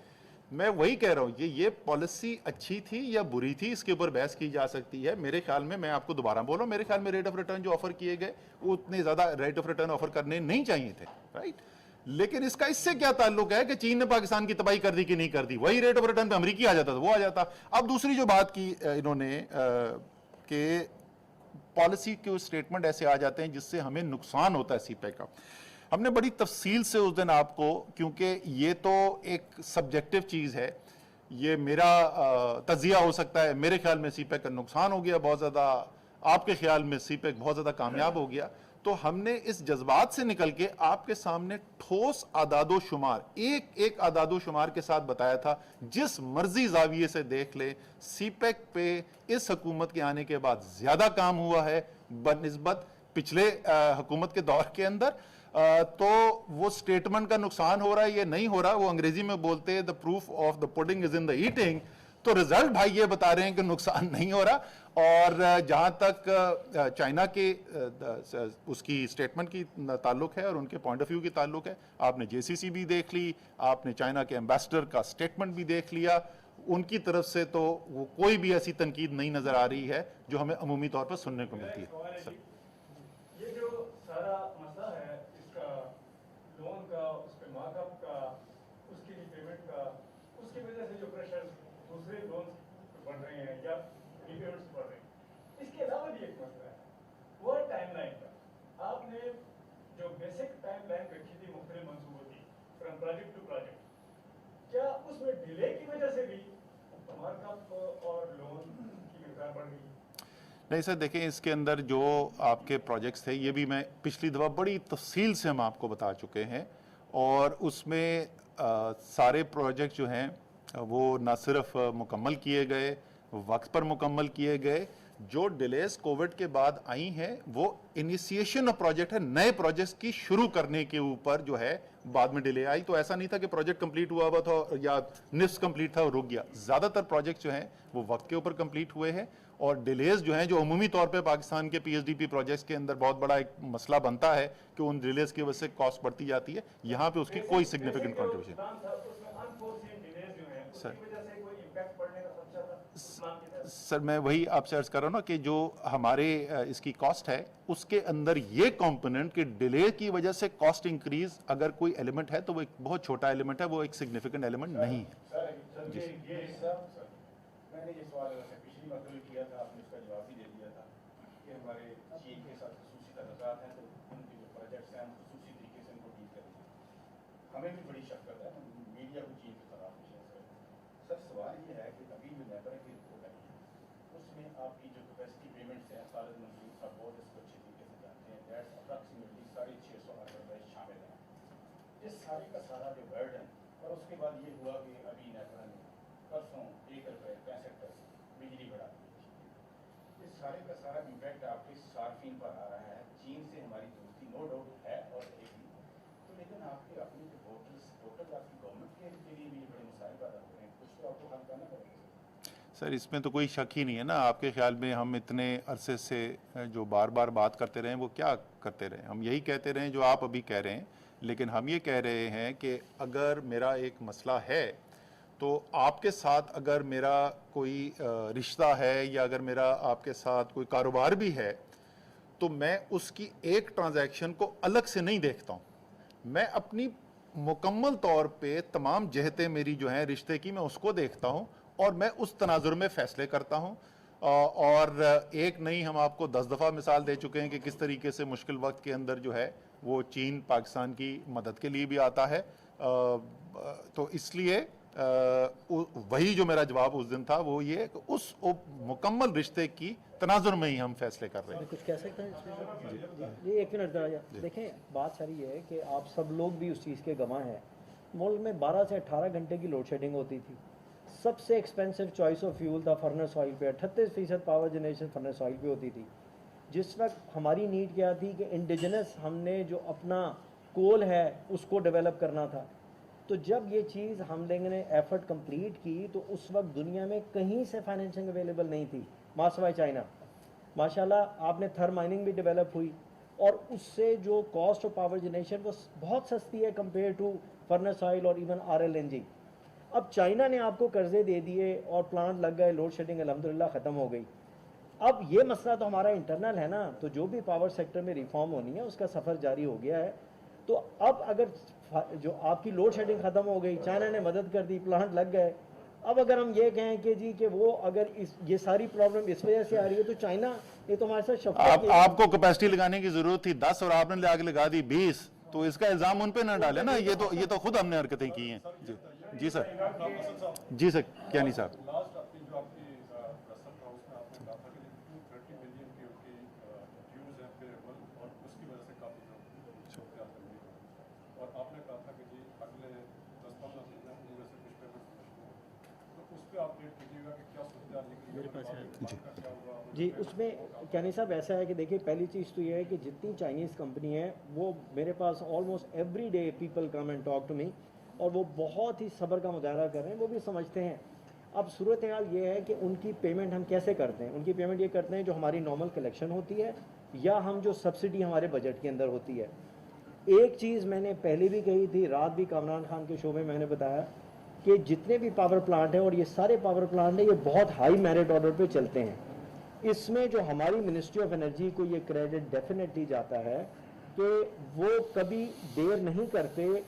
मैं वही कह रहा हूँ, ये पॉलिसी अच्छी थी या बुरी थी, इसके ऊपर बहस की जा सकती है। मेरे ख्याल में, मैं आपको दोबारा बोल रहा हूँ, मेरे ख्याल में रेट ऑफ रिटर्न जो ऑफर किए गए वो उतने ज़्यादा रेट ऑफ रिटर्न ऑफर करने नहीं चाहिए थे, राइट। लेकिन इसका इससे क्या ताल्लुक है कि चीन ने पाकिस्तान की तबाही कर दी कि नहीं कर दी? वही रेट ऑफ रिटर्न पे अमेरिकी आ जाता था, वो आ जाता। अब दूसरी जो बात की इन्होंने कि पॉलिसी के स्टेटमेंट ऐसे आ जाते हैं जिससे हमें नुकसान होता है सीपेक का। हमने बड़ी तफसील से उस दिन आपको, क्योंकि ये तो एक सब्जेक्टिव चीज़ है, ये मेरा तजिया हो सकता है, मेरे ख्याल में सीपेक का नुकसान हो गया बहुत ज़्यादा, आपके ख्याल में सीपेक बहुत ज़्यादा कामयाब हो गया, तो हमने इस जज्बात से निकल के आपके सामने ठोस आदादो शुमार, एक आदादो शुमार के साथ बताया था। जिस मर्जी जाविये से देख ले, सीपेक पे इस हुकूमत के आने के बाद ज़्यादा काम हुआ है बनिस्बत पिछले हुकूमत के दौर के अंदर। तो वो स्टेटमेंट का नुकसान हो रहा है ये नहीं हो रहा, वो अंग्रेजी में बोलते हैं the proof of the pudding is in the eating. तो रिजल्ट भाई ये बता रहे हैं कि नुकसान नहीं हो रहा। और जहां तक चाइना के उसकी स्टेटमेंट की ताल्लुक है और उनके पॉइंट ऑफ व्यू की ताल्लुक है, आपने जेसीसी भी देख ली, आपने चाइना के एम्बेसडर का स्टेटमेंट भी देख लिया, उनकी तरफ से तो वो कोई भी ऐसी तनकीद नहीं नजर आ रही है जो हमें अमूमी तौर पर सुनने को मिलती है। ये जो सारा मसला है इसका लोन का, उसके मार्कअप का, उसकी रिपेमेंट का, उसकी वजह से जो प्रेशर दूसरे लोन बढ़ रहे हैं या रिपेमेंट्स बढ़ रहे हैं, इसके अलावा भी एक मसला है वो टाइमलाइन का। आपने जो बेसिक टाइमलाइन रखी थी मुख्तलिफ मंसूबों की फ्रॉम प्रोजेक्ट टू प्रोजेक्ट, क्या उसमें डिले की वजह से भी नहीं सर, देखें इसके अंदर जो आपके प्रोजेक्ट्स थे ये भी मैं पिछली दफ़ा बड़ी तफसील से हम आपको बता चुके हैं, और उसमें सारे प्रोजेक्ट जो हैं वो ना सिर्फ मुकम्मल किए गए, वक्त पर मुकम्मल किए गए। जो डिलेस कोविड के बाद आई हैं वो इनिशिएशन ऑफ प्रोजेक्ट है, नए प्रोजेक्ट्स की शुरू करने के ऊपर जो है बाद में डिले आई। तो ऐसा नहीं था कि प्रोजेक्ट कंप्लीट हुआ था या निफ्स कंप्लीट था और रुक गया। ज़्यादातर प्रोजेक्ट जो हैं वो वक्त के ऊपर कंप्लीट हुए हैं, और डिलेज जो हैं जो अमूमी तौर पे पाकिस्तान के पीएचडीपी प्रोजेक्ट्स के अंदर बहुत बड़ा एक मसला बनता है कि उन डिलेज की वजह से कॉस्ट बढ़ती जाती है, यहाँ पे उसकी कोई सिग्निफिकेंट कॉन्ट्रीब्यूशन। सर मैं वही आपसे अर्ज कर रहा हूँ ना कि जो हमारे इसकी कॉस्ट है उसके अंदर ये कंपोनेंट कि डिले की वजह से कॉस्ट इंक्रीज अगर कोई एलिमेंट है तो वो एक बहुत छोटा एलिमेंट है, वो एक सिग्निफिकेंट एलिमेंट नहीं है। जी मैंने ये सवाल पिछली मरतबा किया था, आपने उसका जवाब भी दे दिया था कि हमारे चीन के साथ खसूसी ताल्लुकात हैं, तो उनके जो प्रोजेक्ट्स हैं हम खसूसी तरीके से उनको डील करेंगे। हमें भी बड़ी शक्कत है, मीडिया को चीन के खिलाफ सर सवाल ये है कि अभी जो नेबर की रिपोर्ट आई है उसमें आपकी जो कैपेसिटी पेमेंट्स हैं, खालिद मंसूर साहब बहुत इसको अच्छे तरीके से जानते हैं, दैट्स अप्रॉक्सीमेटली 650 अरब रुपए शामिल हैं। इस सारे का सारा जो बर्डन, और उसके बाद ये हुआ कि अभी नेबर ने परसों 1 रुपये 65 पैसे बिजली बढ़ा दी। इस सारे का सारा इम्पैक्ट आपके सार्फिन पर आ रहा है। चीन से हमारी दोस्ती नो डाउट है और रहेगी, तो लेकिन आपके अपने जो टोटल आपकी गवर्नमेंट के लिए भी ये बड़े मसाइल पैदा हो रहे हैं, कुछ तो आपको हल करना पड़ेगा। सर इसमें तो कोई शक ही नहीं है ना, आपके ख्याल में हम इतने अरसे से जो बार बार बात करते रहे वो क्या करते रहे? हम यही कहते रहे जो आप अभी कह रहे हैं, लेकिन हम ये कह रहे हैं कि अगर मेरा एक मसला है तो आपके साथ अगर मेरा कोई रिश्ता है या अगर मेरा आपके साथ कोई कारोबार भी है तो मैं उसकी एक ट्रांजैक्शन को अलग से नहीं देखता हूँ। मैं अपनी मुकम्मल तौर पे तमाम जहतें मेरी जो हैं रिश्ते की, मैं उसको देखता हूँ और मैं उस तनाजुर में फ़ैसले करता हूँ। और एक नहीं, हम आपको 10 दफ़ा मिसाल दे चुके हैं कि किस तरीके से मुश्किल वक्त के अंदर जो है वो चीन पाकिस्तान की मदद के लिए भी आता है। तो इसलिए वही जो मेरा जवाब उस दिन था वो ये कि उस मुकम्मल रिश्ते की तनाजुर में ही हम फैसले कर रहे हैं। कुछ कह सकते हैं इसमें? जी 1 मिनट देखें, बात सारी है कि आप सब लोग भी उस चीज़ के गवाह हैं। मुल्क में 12 से 18 घंटे की लोड शेडिंग होती थी। सबसे एक्सपेंसिव चॉइस ऑफ फ्यूल था फर्नेस ऑयल पे, 38% पावर जनरेशन फर्नेस ऑयल पे होती थी। जिस वक्त हमारी नीड क्या थी कि इंडिजिनस हमने जो अपना कोल है उसको डेवलप करना था। तो जब ये चीज़ हम लोगों ने एफर्ट कंप्लीट की तो उस वक्त दुनिया में कहीं से फाइनेंसिंग अवेलेबल नहीं थी, मासवाई चाइना। माशाल्लाह आपने थर्ड माइनिंग भी डेवलप हुई और उससे जो कॉस्ट ऑफ पावर जनरेशन वो बहुत सस्ती है कंपेयर टू फर्नेस ऑयल और इवन RLNG। अब चाइना ने आपको कर्जे दे दिए और प्लांट लग गए, लोड शेडिंग अल्हम्दुलिल्लाह ख़त्म हो गई। अब ये मसला तो हमारा इंटरनल है ना, तो जो भी पावर सेक्टर में रिफॉर्म होनी है उसका सफ़र जारी हो गया है। तो अब अगर जो आपकी लोड शेडिंग ख़त्म हो गई, चाइना ने मदद कर दी, प्लांट लग गए, अब अगर हम ये कहें कि जी कि वो अगर ये सारी प्रॉब्लम इस वजह से आ रही है तो चाइना ये तो हमारे साथ आपको कैपेसिटी लगाने की जरूरत थी 10 और आपने आगे लगा दी 20, तो इसका इल्जाम उन पे ना डाले ना, ये तो खुद हमने हरकतें की हैं। जी सर, जी सर, क्या नहीं साहब। लास्ट आपकी जो आपकी प्रश्न था उसमें आपने कहा था कि 230 बिलियन की उनकी ड्यूज है पेबल और उसकी वजह से काफ़ी और आपने कहा था कि जी अगले 10-15 महीने उनमें से कुछ पेमेंट तो उस पर अपडेट कीजिएगा कि क्या सूरत निकली मेरे पास है जी। उसमें कहने साहब ऐसा है कि देखिए पहली चीज़ तो ये है कि जितनी चाइनीज़ कंपनी है वो मेरे पास almost every day people come and talk to me और वो बहुत ही सब्र का मुजाहरा कर रहे हैं, वो भी समझते हैं। अब सूरत हाल ये है कि उनकी पेमेंट हम कैसे करते हैं, उनकी पेमेंट ये करते हैं जो हमारी नॉर्मल कलेक्शन होती है या हम जो सब्सिडी हमारे बजट के अंदर होती है। एक चीज़ मैंने पहले भी कही थी, रात भी कामरान खान के शो में मैंने बताया कि जितने भी पावर प्लांट हैं और ये सारे पावर प्लांट हैं ये बहुत हाई मेरिट ऑर्डर पे चलते हैं। इसमें जो हमारी मिनिस्ट्री ऑफ एनर्जी को ये क्रेडिट डेफिनेटली जाता है कि वो कभी देर नहीं करते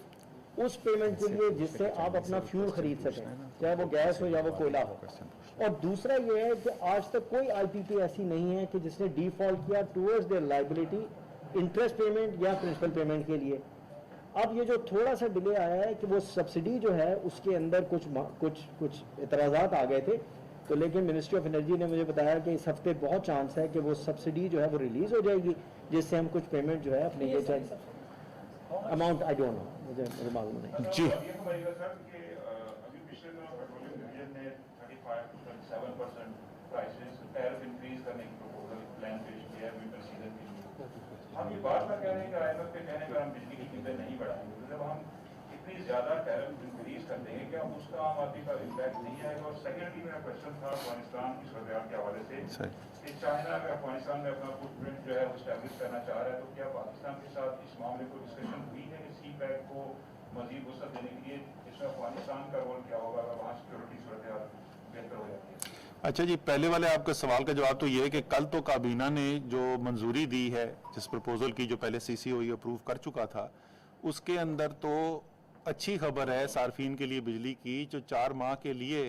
उस पेमेंट के लिए जिससे आप अपना फ्यूल खरीद सकें, चाहे वो गैस हो या वो कोयला हो। और दूसरा ये है कि आज तक कोई IPP ऐसी नहीं है कि जिसने डिफॉल्ट किया towards their liability, interest payment या प्रिंसिपल पेमेंट के लिए। अब ये जो थोड़ा सा डिले आया है कि वो सब्सिडी जो है उसके अंदर कुछ इतराज़ात आ गए थे, तो लेकिन मिनिस्ट्री ऑफ एनर्जी ने मुझे बताया कि इस हफ्ते बहुत चांस है कि वो सब्सिडी जो है वो रिलीज हो जाएगी, जिससे हम कुछ पेमेंट जो है अपने ये अमाउंट आई डोंट नो, मुझे मालूम नहीं। जी ये बताइएगा सर कि अभी पिछले दिनों पेट्रोलियम डिवीजन ने 35.7% प्राइसेस टैरिफ इंक्रीज करने की प्रपोजल प्लान पेश किया है विंटर सीजन के लिए। हम ये बात ना कह रहे हैं कि IMF के कहने पर हम बिजली की कीमतें नहीं बढ़ाएंगे, जब हम इतनी ज्यादा टैरिफ इंक्रीज कर देंगे क्या उसका आम आदमी का इम्पैक्ट नहीं आएगा? और सेकेंडली मेरा क्वेश्चन था अफगानिस्तान की सूरत के हवाले से कि चाइना में अफगानिस्तान में अपना फुटप्रिंट जो है वो स्टैब्लिश करना चाह रहा है, तो क्या पाकिस्तान के साथ इस मामले को डिस्कशन हुई है कि CPEC को मजीद वसअत देने के लिए इसमें अफगानिस्तान का रोल क्या होगा अगर वहाँ सिक्योरिटी सूरत बेहतर हो जाती है? अच्छा जी, पहले वाले आपके सवाल का जवाब तो ये है कि कल तो काबीना ने जो मंजूरी दी है जिस प्रपोजल की, जो पहले CCOE अप्रूव कर चुका था, उसके अंदर तो अच्छी खबर है सार्फिन के लिए बिजली की। जो 4 माह के लिए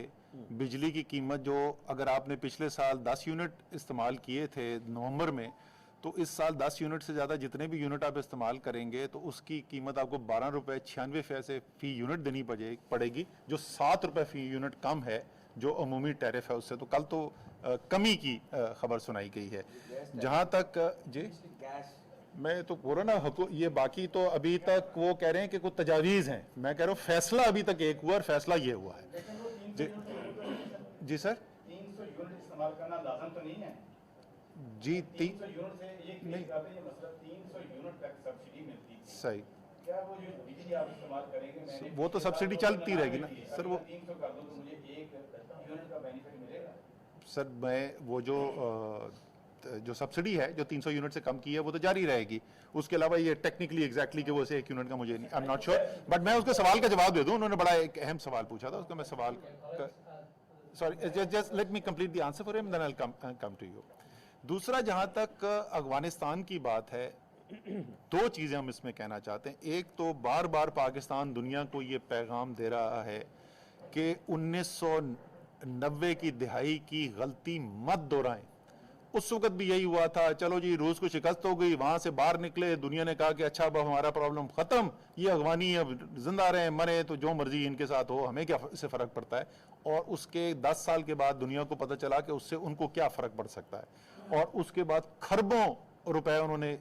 बिजली की कीमत जो अगर आपने पिछले साल 10 यूनिट इस्तेमाल किए थे नवंबर में, तो इस साल 10 यूनिट से ज़्यादा जितने भी यूनिट आप इस्तेमाल करेंगे तो उसकी कीमत आपको 12 रुपये 96 पैसे फ़ी यूनिट देनी पड़ेगी, जो 7 रुपये फ़ी यूनिट कम है जो अमूमी टैरिफ है उससे। तो कल तो कमी की खबर सुनाई गई है। जहाँ तक जी मैं तो बोल रहा ना, ये बाकी तो अभी तक वो कह रहे हैं कि कुछ तजावीज़ हैं, मैं कह रहा हूँ फैसला अभी तक एक हुआ और फैसला ये हुआ है। जी सर, 300 यूनिट इस्तेमाल करना लाजम तो नहीं है जी? 300 यूनिट से ये मतलब 300 यूनिट तक सब्सिडी मिलती है, सही। क्या वो जो बिजली आप इस्तेमाल करेंगे वो तो सब्सिडी चलती रहेगी ना सर। वो 300 कर दो तो मुझे 1 यूनिट का बेनिफिट मिलेगा सर, मैं वो जो सब्सिडी है जो 300 यूनिट से कम की है वो तो जारी रहेगी। उसके अलावा ये टेक्निकली एग्जैक्टली कि वो से 1 यूनिट का मुझे नहीं, I am not sure, but मैं उसके सवाल का जवाब दे दूं। उन्होंने बड़ा एक अहम सवाल पूछा था, उसका मैं सवाल sorry just let me complete the answer for him then I will come to you. दूसरा, जहां तक अफगानिस्तान की बात है, 2 चीजें हम इसमें कहना चाहते हैं। एक तो बार बार पाकिस्तान दुनिया को ये पैगाम दे रहा है कि 1990 की दिहाई की गलती मत दोहराएं। उस वक्त भी यही हुआ था, चलो जी रूस को शिकस्त हो गई, वहां से बाहर निकले, दुनिया ने कहा कि अच्छा अब हमारा प्रॉब्लम खत्म, ये अफगानी अब जिंदा रहे मरे तो जो मर्जी इनके साथ हो, हमें क्या इससे फर्क पड़ता है। और उसके 10 साल के बाद दुनिया को पता चला कि उससे उनको क्या फर्क पड़ सकता है। और उसके बाद खरबों रुपए उन्होंने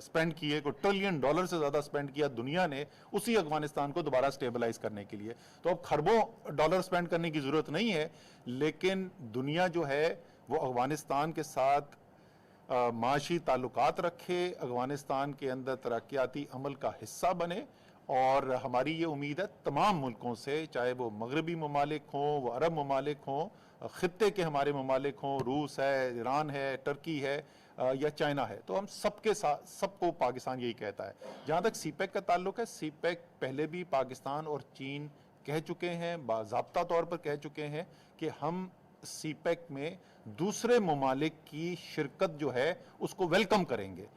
स्पेंड किए, को $1 ट्रिलियन से ज्यादा स्पेंड किया दुनिया ने उसी अफगानिस्तान को दोबारा स्टेबलाइज करने के लिए। तो अब खरबों डॉलर स्पेंड करने की जरूरत नहीं है, लेकिन दुनिया जो है वो अफगानिस्तान के साथ माशी ताल्लुकात रखे, अफगानिस्तान के अंदर तरक्याती अमल का हिस्सा बने। और हमारी ये उम्मीद है तमाम मुल्कों से, चाहे वो मगरबी ममालिक हों, वो अरब ममालिक हों, खित्ते के हमारे ममालिक हों, रूस है, ईरान है, टर्की है या चाइना है, तो हम सबके साथ, सबको पाकिस्तान यही कहता है। जहाँ तक CPEC का ताल्लुक है, CPEC पहले भी पाकिस्तान और चीन कह चुके हैं, बाज़ाब्ता तौर पर कह चुके हैं कि हम CPEC में दूसरे ममालिक की शिरकत जो है उसको वेलकम करेंगे।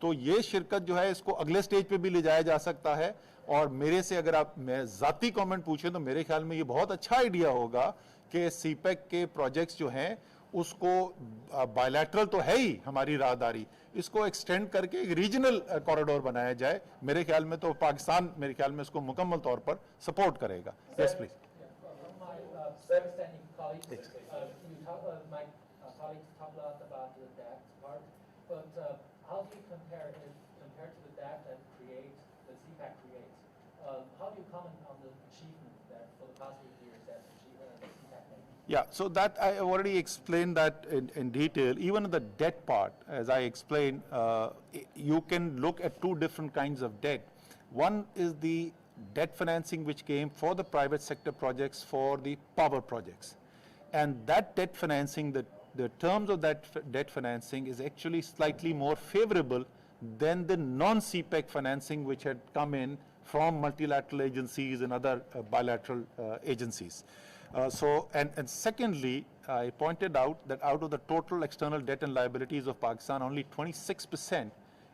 तो ये शिरकत जो है इसको अगले स्टेज पे भी ले जाया जा सकता है। और मेरे से अगर आप मैं ज़ाती कमेंट पूछें तो मेरे ख्याल में ये बहुत अच्छा आइडिया होगा कि CPEC के प्रोजेक्ट्स जो हैं उसको बायलैटरल तो है ही हमारी राहदारी, इसको एक्सटेंड करके एक रीजनल कॉरिडोर बनाया जाए। मेरे ख्याल में तो पाकिस्तान मेरे ख्याल में इसको मुकम्मल तौर पर सपोर्ट करेगा। Yes please. How do you compare to the debt that the CPEC creates? How do you comment on the achievement that for the past 8 years that the CPEC made? Yeah, so that I already explained that in detail. Even the debt part, as I explained, you can look at 2 different kinds of debt. One is the debt financing which came for the private sector projects for the power projects. And that debt financing, the terms of that debt financing is actually slightly more favorable than the non-CPEC financing which had come in from multilateral agencies and other bilateral agencies. And secondly, I pointed out that out of the total external debt and liabilities of Pakistan, only 26%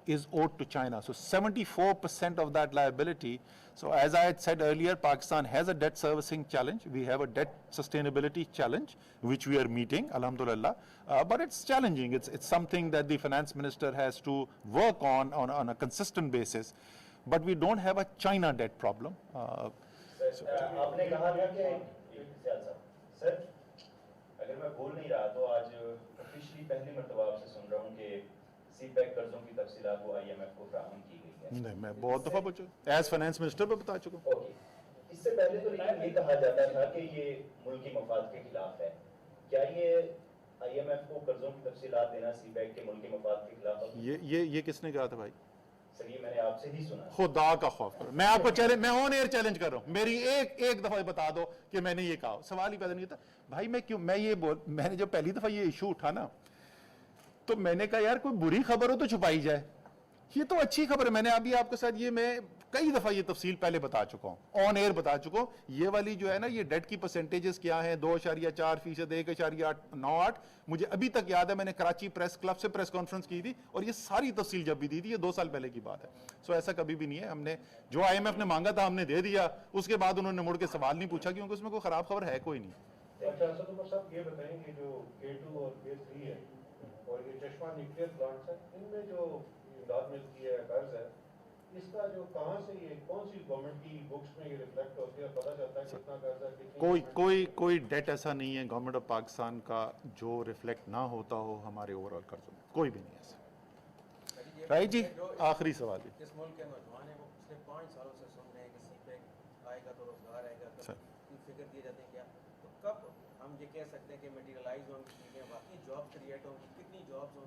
is owed to China. So 74% of that liability. So as I had said earlier, Pakistan has a debt servicing challenge. We have a debt sustainability challenge, which we are meeting, alhamdulillah. But it's challenging. It's something that the finance minister has to work on a consistent basis. But we don't have a China debt problem. आपने कहा था कि sir अगर मैं भूल नहीं रहा तो आज ऑफिशियली पहली मरतबा आपसे सुन रहा हूँ कि सीपैक कर्जों की तफसीलात वो IMF को फराहम की गई है। नहीं, मैं बहुत दफ़ा बता चुका, एज फाइनेंस मिनिस्टर पे बता चुका हूँ। ओके, इससे पहले तो लेकिन ये कहा जाता था कि ये मुल्की मफाद के खिलाफ है। क्या ये IMF को कर्जों की तफसीलात देना सीपैक के मुल्की मफाद के खिलाफ है? ये किसने कहा था भाई? सर ये मैंने आपसे ही सुना। खुदा का खौफ करो, मैं आपको चैलेंज, मैं ऑन एयर चैलेंज कर रहा हूँ, मेरी एक दफा बता दो कि मैंने ये कहा। सवाल ही पैदा नहीं होता भाई। मैंने जब पहली दफा ये इशू उठा ना, तो मैंने कहा यार कोई बुरी खबर हो तो छुपाई जाए, ये तो अच्छी खबर है। मैंने अभी आपके साथ मैं कई दफा ये तफसील पहले बता चुका हूं, ऑन एयर बता चुका हूं। ये वाली जो है ना, ये डेट की परसेंटेजेस क्या है, 2.4%, 1.98। मुझे अभी तक याद है, मैंने कराची प्रेस क्लब से प्रेस कॉन्फ्रेंस की थी और ये सारी तफसील जब भी दी थी, ये 2 साल पहले की बात है। सो ऐसा कभी भी नहीं है। हमने जो IMF ने मांगा था हमने दे दिया, उसके बाद उन्होंने मुड़ के सवाल नहीं पूछा, क्योंकि उसमें कोई खराब खबर है कोई नहीं। अच्छा असद उमर साहब ये बताएं कि जो K2 और K3 है और ये चश्मा न्यूक्लियर प्लांट्स है, इनमें जो इमदाद मिलती है, कर्ज है, इसका जो कहाँ से ये कौन सी गवर्नमेंट की बुक्स में ये रिफ्लेक्ट होती है, पता चलता है कितना कर्ज है, कितनी कोई डेट ऐसा नहीं है गवर्नमेंट ऑफ पाकिस्तान का जो रिफ्लेक्ट ना होता हो हमारे ओवरऑल कर्जों में, कोई भी नहीं ऐसा। राइट जी, आखिरी सवाल है। इस मुल्क के नौजवान हैं वो पिछले 5 सालों से सुन रहे हैं कि सीपैक आएगा तो रोजगार आएगा, कब फिक्र किए जाते हैं क्या, तो कब हम ये कह सकते हैं कि मटेरियलाइज होंगी चीज़ें, वाकई जॉब क्रिएट होंगी, कितनी जॉब्स होंगी?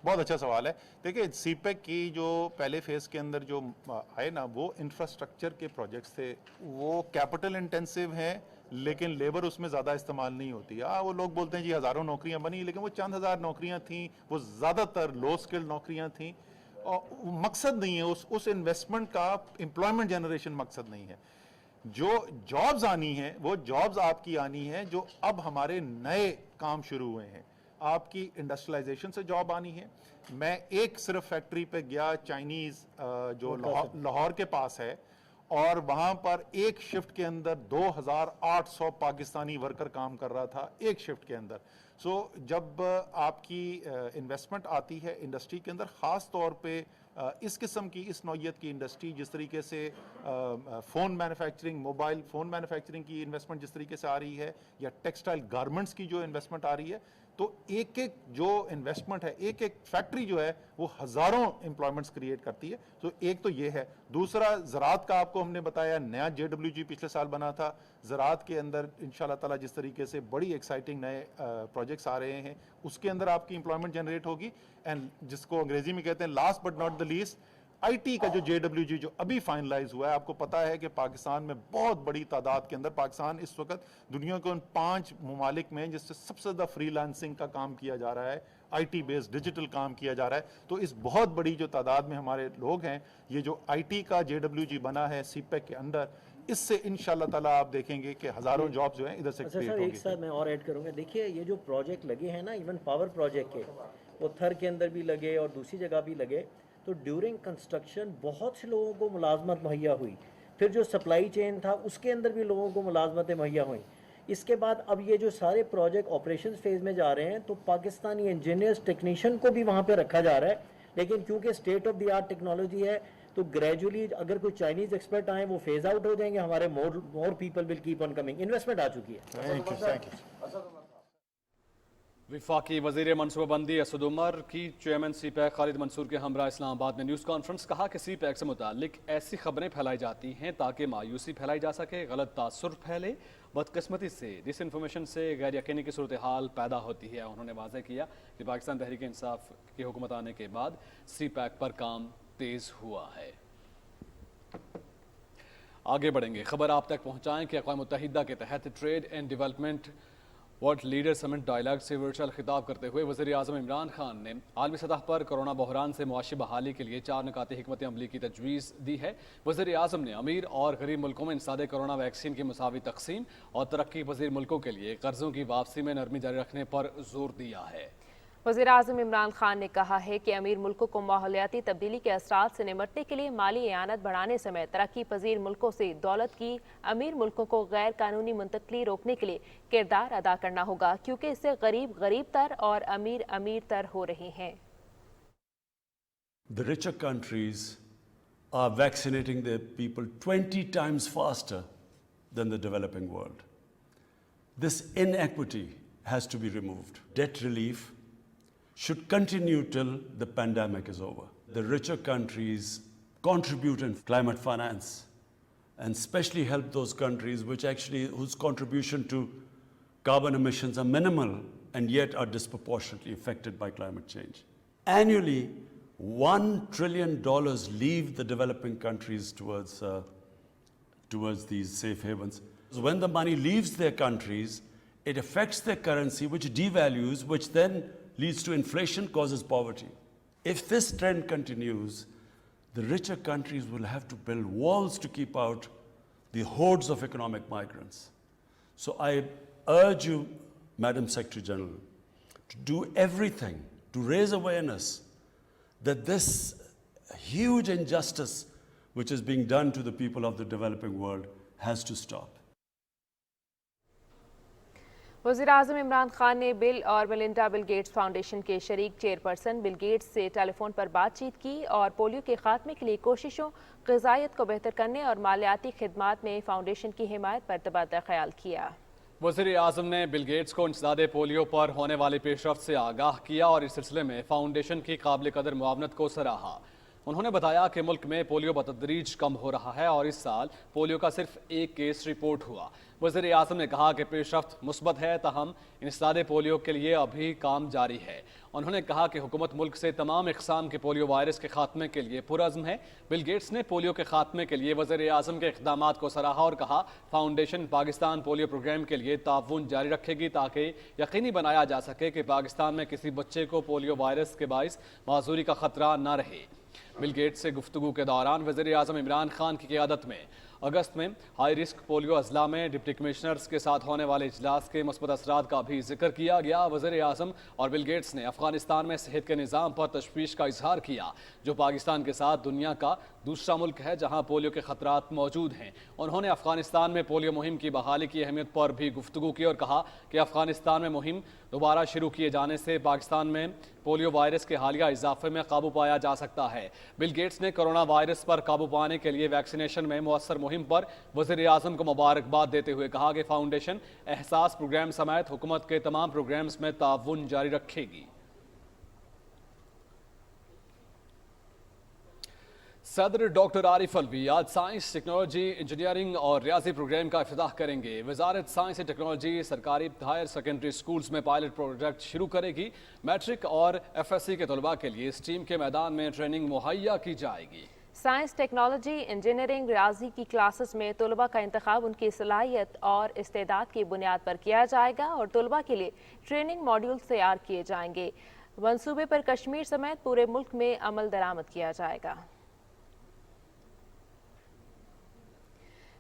बहुत अच्छा सवाल है। देखिए सीपैक की जो पहले फेज के अंदर जो आए ना, वो इंफ्रास्ट्रक्चर के प्रोजेक्ट्स थे, वो कैपिटल इंटेंसिव हैं, लेकिन लेबर उसमें ज़्यादा इस्तेमाल नहीं होती। वो लोग बोलते हैं जी हज़ारों नौकरियां बनी, लेकिन वो चंद हज़ार नौकरियां थी, वो ज़्यादातर लो स्किल्ड नौकरियां थी। और मकसद नहीं है उस इन्वेस्टमेंट का, एम्प्लॉयमेंट जनरेशन मकसद नहीं है। जो जॉब्स आनी है वो जॉब्स आपकी आनी है जो अब हमारे नए काम शुरू हुए हैं। आपकी इंडस्ट्रियलाइजेशन से जॉब आनी है। मैं एक सिर्फ फैक्ट्री पे गया, चाइनीज जो लाहौर के पास है, और वहां पर एक शिफ्ट के अंदर 2800 पाकिस्तानी वर्कर काम कर रहा था एक शिफ्ट के अंदर। सो जब आपकी इन्वेस्टमेंट आती है इंडस्ट्री के अंदर, ख़ास तौर पे इस किस्म की, इस नौइयत की इंडस्ट्री, जिस तरीके से phone manufacturing, mobile phone manufacturing की इन्वेस्टमेंट जिस तरीके से आ रही है, या टेक्सटाइल गारमेंट्स की जो इन्वेस्टमेंट आ रही है, तो एक एक जो इन्वेस्टमेंट है, एक एक फैक्ट्री जो है वो हज़ारों एम्प्लॉयमेंट्स क्रिएट करती है। तो एक तो ये है। दूसरा, ज़राअत का आपको हमने बताया, नया JWG पिछले साल बना था। ज़राअत के अंदर इंशाल्लाह ताला जिस तरीके से बड़ी एक्साइटिंग नए प्रोजेक्ट्स आ रहे हैं, उसके अंदर आपकी एम्प्लॉयमेंट जनरेट होगी। एंड जिसको अंग्रेजी में कहते हैं last but not the least, IT का जो JWG जो अभी फाइनलाइज हुआ है, आपको पता है कि पाकिस्तान में बहुत बड़ी तादाद के अंदर, पाकिस्तान इस वक्त दुनिया के उन 5 ममालिक में जिससे सबसे ज़्यादा फ्रीलांसिंग का काम किया जा रहा है, IT बेस्ड डिजिटल काम किया जा रहा है। तो इस बहुत बड़ी जो तादाद में हमारे लोग हैं, ये जो IT का JWG बना है सीपैक के अंदर, इससे इंशाल्लाह ताला आप देखेंगे कि हज़ारों जॉब जो हैं इधर से अच्छा क्रिएट सर, होंगी। एक साथ मैं और ऐड करूँगा। देखिए ये जो प्रोजेक्ट लगे हैं ना, इवन पावर प्रोजेक्ट के, वो थर के अंदर भी लगे और दूसरी जगह भी लगे, तो ड्यूरिंग कंस्ट्रक्शन बहुत से लोगों को मुलाजमत मुहैया हुई। फिर जो सप्लाई चेन था उसके अंदर भी लोगों को मुलाजमतें मुहैया हुई। इसके बाद अब ये जो सारे प्रोजेक्ट ऑपरेशन फेज में जा रहे हैं, तो पाकिस्तानी इंजीनियर्स, टेक्नीशियन को भी वहाँ पे रखा जा रहा है। लेकिन क्योंकि state of the art technology है, तो ग्रेजुअली अगर कोई चाइनीज एक्सपर्ट आए वो फेज आउट हो जाएंगे, हमारे more people will keep on coming. Investment आ चुकी है। Thank you. विफाकी वज़ीर मनसूबाबंदी असद उमर की चेयरमैन सीपैक खालिद मंसूर के हमरा इस्लामाबाद में न्यूज़ कॉन्फ्रेंस। कहा कि सीपैक से मुतालिक ऐसी खबरें फैलाई जाती हैं ताकि मायूसी फैलाई जा सके, गलत तासुर फैले, बदकिस्मती से, डिसइंफॉर्मेशन से गैर यकीनी की सूरत हाल पैदा होती है। उन्होंने वाज़ेह किया कि पाकिस्तान तहरीक इंसाफ की हुकूमत आने के बाद सीपैक पर काम तेज़ हुआ है। आगे बढ़ेंगे, खबर आप तक पहुँचाएँ कि अक़वाम मुत्तहिदा के तहत trade and development world leader summit dialogue से वर्चुअल खिताब करते हुए वज़ीर आज़म इमरान खान ने आलमी सतह पर कोरोना बहरान से मुआशी बहाली के लिए 4 नुकाती हिकमत अमली की तजवीज़ दी है। वज़ीर आज़म ने अमीर और गरीब मुल्कों में इंसादे कोरोना वैक्सीन की मुसावी तकसीम और तरक्की पजीर मुल्कों के लिए कर्ज़ों की वापसी में नरमी जारी रखने पर जोर दिया है। वज़ीर आज़म इमरान खान ने कहा है कि अमीर मुल्कों को माहौलियाती तब्दीली के असरात से निमटने के लिए माली एआनत बढ़ाने समेत तरक्की पजीर मुल्कों से दौलत की अमीर मुल्कों को गैर कानूनी मुंतकली रोकने के लिए किरदार अदा करना होगा, क्योंकि इससे गरीब गरीब तर और अमीर अमीर तर हो रहे हैं। The richer countries are vaccinating their people 20 times faster than the developing world. This inequity has to be removed. Debt relief should continue till the pandemic is over. The richer countries contribute in climate finance and especially help those countries whose contribution to carbon emissions are minimal and yet are disproportionately affected by climate change. Annually, $1 trillion leave the developing countries towards these safe havens. So when the money leaves their countries, it affects their currency, which devalues, which then leads to inflation, causes poverty. If this trend continues, the richer countries will have to build walls to keep out the hordes of economic migrants. So I urge you, Madam Secretary General, to do everything to raise awareness that this huge injustice which is being done to the people of the developing world has to stop. वज़ीर-ए-आज़म इमरान खान ने bill और Melinda Bill Gates foundation के शरीक chairperson Bill Gates से telephone पर बातचीत की और पोलियो के खात्मे के लिए कोशिशों, ग़िज़ाइयत को बेहतर करने और मालियाती खिदमात में फाउंडेशन की हिमायत पर तबादला ख्याल किया। वज़ीर-ए-आज़म ने बिल गेट्स को इंसदादे पोलियो पर होने वाली पेशरफ्त से आगाह किया और इस सिलसिले में फाउंडेशन की काबिल कदर मुआवनत को सराहा। उन्होंने बताया कि मुल्क में पोलियो बतदरीज कम हो रहा है और इस साल पोलियो का सिर्फ एक केस रिपोर्ट हुआ। वज़ीर-ए-आज़म ने कहा कि पेशरफ्त मुस्बत है, ताहम इंसदादे पोलियो के लिए अभी काम जारी है। उन्होंने कहा कि हुकूमत मुल्क से तमाम इक़साम के पोलियो वायरस के खात्मे के लिए पुरअज़्म है। बिल गेट्स ने पोलियो के खात्मे के लिए वज़ीर-ए-आज़म के इक़दामात को सराहा और कहा फाउंडेशन पाकिस्तान पोलियो प्रोग्राम के लिए ताउन जारी रखेगी ताकि यकीनी बनाया जा सके कि पाकिस्तान में किसी बच्चे को पोलियो वायरस के बाइस माजूरी का ख़तरा न रहे। बिल गेट्स से गुफ्तगू के दौरान वज़ीर-ए-आज़म इमरान खान की क़ियादत में अगस्त में हाई रिस्क पोलियो अजला में डिप्टी कमिश्नर्स के साथ होने वाले इजलास के मुस्बत असरात का भी जिक्र किया गया। वज़ीर-ए-आज़म और बिल गेट्स ने अफगानिस्तान में सेहत के निज़ाम पर तशवीश का इजहार किया, जो पाकिस्तान के साथ दुनिया का दूसरा मुल्क है जहाँ पोलियो के ख़तरात मौजूद हैं। उन्होंने अफगानिस्तान में पोलियो मुहिम की बहाली की अहमियत पर भी गुफ्तगू की और कहा कि अफगानिस्तान में मुहिम दोबारा शुरू किए जाने से पाकिस्तान में पोलियो वायरस के हालिया इजाफे में काबू पाया जा सकता है। बिल गेट्स ने कोरोना वायरस पर काबू पाने के लिए वैक्सीनेशन में मुअस्सर मुहिम पर वज़ीर-ए-आज़म को मुबारकबाद देते हुए कहा कि फाउंडेशन एहसास प्रोग्राम समेत हुकूमत के तमाम प्रोग्राम्स में ताउन जारी रखेगी। सदर डॉक्टर आरिफ अलवी आज साइंस, टेक्नोलॉजी, इंजीनियरिंग और रियाजी प्रोग्राम का इफ्तिताह करेंगे। वजारत साइंस और टेक्नोलॉजी सरकारी हायर सेकेंडरी स्कूल्स में पायलट प्रोजेक्ट शुरू करेगी। मैट्रिक और FSC के तलबा के लिए स्टीम के मैदान में ट्रेनिंग मुहैया की जाएगी। साइंस, टेक्नोलॉजी, इंजीनियरिंग, रियाजी की क्लासेस में तलबा का इंतखाब उनकी सलाहियत और इस्तेदाद की बुनियाद पर किया जाएगा और तलबा के लिए ट्रेनिंग मॉड्यूल तैयार किए जाएंगे। मंसूबे पर कश्मीर समेत पूरे मुल्क में अमल दरामद किया जाएगा।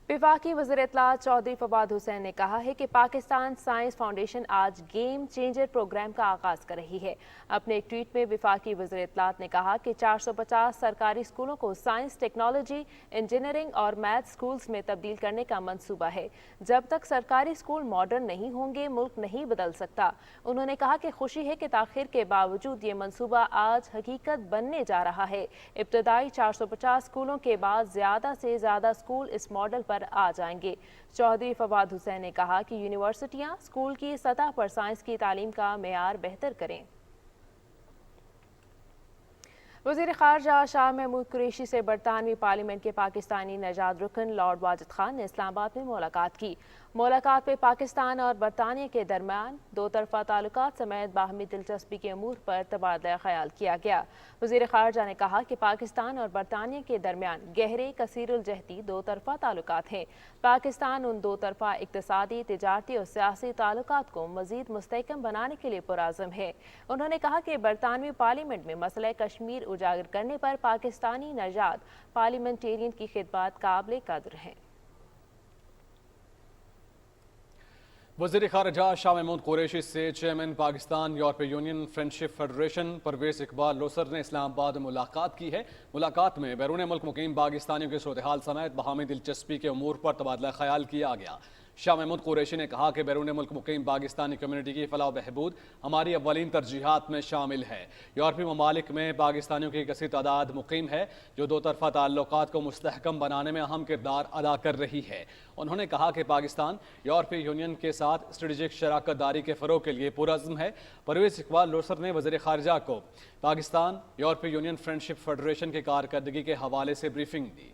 वफाकी वज़ीर इत्तलात चौधरी फवाद हुसैन ने कहा है कि पाकिस्तान साइंस फाउंडेशन आज गेम चेंजर प्रोग्राम का आगाज कर रही है। अपने एक ट्वीट में वफाकी वज़ीर इत्तलात ने कहा कि 450 सरकारी स्कूलों को साइंस, टेक्नोलॉजी, इंजीनियरिंग और मैथ स्कूल्स में तब्दील करने का मंसूबा है। जब तक सरकारी स्कूल मॉडर्न नहीं होंगे, मुल्क नहीं बदल सकता। उन्होंने कहा कि खुशी है कि ताखिर के बावजूद ये मंसूबा आज हकीकत बनने जा रहा है। इब्तदाई 450 स्कूलों के बाद ज़्यादा से ज़्यादा स्कूल इस मॉडल पर आ जाएंगे। चौधरी फवाद हुसैन ने कहा कि यूनिवर्सिटियां स्कूल की सतह पर साइंस की तालीम का मेयार बेहतर करें। वज़ीर ख़ारजा शाह महमूद कुरैशी से बरतानवी पार्लियामेंट के पाकिस्तानी नजाद रुकन लॉर्ड वाजिद खान ने इस्लामाबाद में मुलाकात की। मुलाकात में पाकिस्तान और बरतानिया के दरमियान दो तरफ़ा ताल्लुकात समेत बाहमी दिलचस्पी के अमूर पर तबादला ख्याल किया गया। वज़ीर ख़ारजा ने कहा कि पाकिस्तान और बरतानिया के दरमियान गहरे कसीरुल-जहती दो तरफ़ा ताल्लुकात हैं। पाकिस्तान उन दो तरफ़ा इक़्तिसादी, तिजारती और सियासी ताल्लुकात को मज़ीद मुस्तहकम बनाने के लिए पुरअज़्म है। उन्होंने कहा कि बरतानवी पार्लियामेंट में मसला कश्मीर उजागर करने पर पाकिस्तानी नजाद पार्लियामेंटेरियन की खिदमत काबिल कदर हैं। वज़ीर ख़ारजा शाह महमूद कुरैशी से चेयरमैन पाकिस्तान यूरोपीय union friendship federation Parvez Iqbal Losar ने इस्लामाबाद में मुलाकात की है। मुलाकात में बैरून मुल्क मुकीम पाकिस्तानियों की सूरत हाल समेत बाहमी दिलचस्पी के अमूर पर तबादला ख्याल किया गया। शाह महमूद कुरैशी ने कहा कि बैरून मुल्क मुकीम पाकिस्तानी कम्युनिटी की फलाह बहबूद हमारी अव्वलीन तरजीहात में शामिल है। यूरोपीय ममालिक में पाकिस्तानियों की कसी तादाद मुकीम है जो दो तरफा ताल्लुकात को मुस्तहकम बनाने में अहम किरदार अदा कर रही है। उन्होंने कहा कि पाकिस्तान यूरोपीय यूनियन के साथ स्ट्रेटेजिक शराकत दारी के फ़रोग़ के लिए पुरअज़्म है। परवेज़ इकबाल लोसर ने वज़ीर ख़ारिजा को पाकिस्तान यूरोपीय यूनियन फ्रेंडशिप फेडरेशन की कारकर्दगी के हवाले से ब्रीफिंग दी।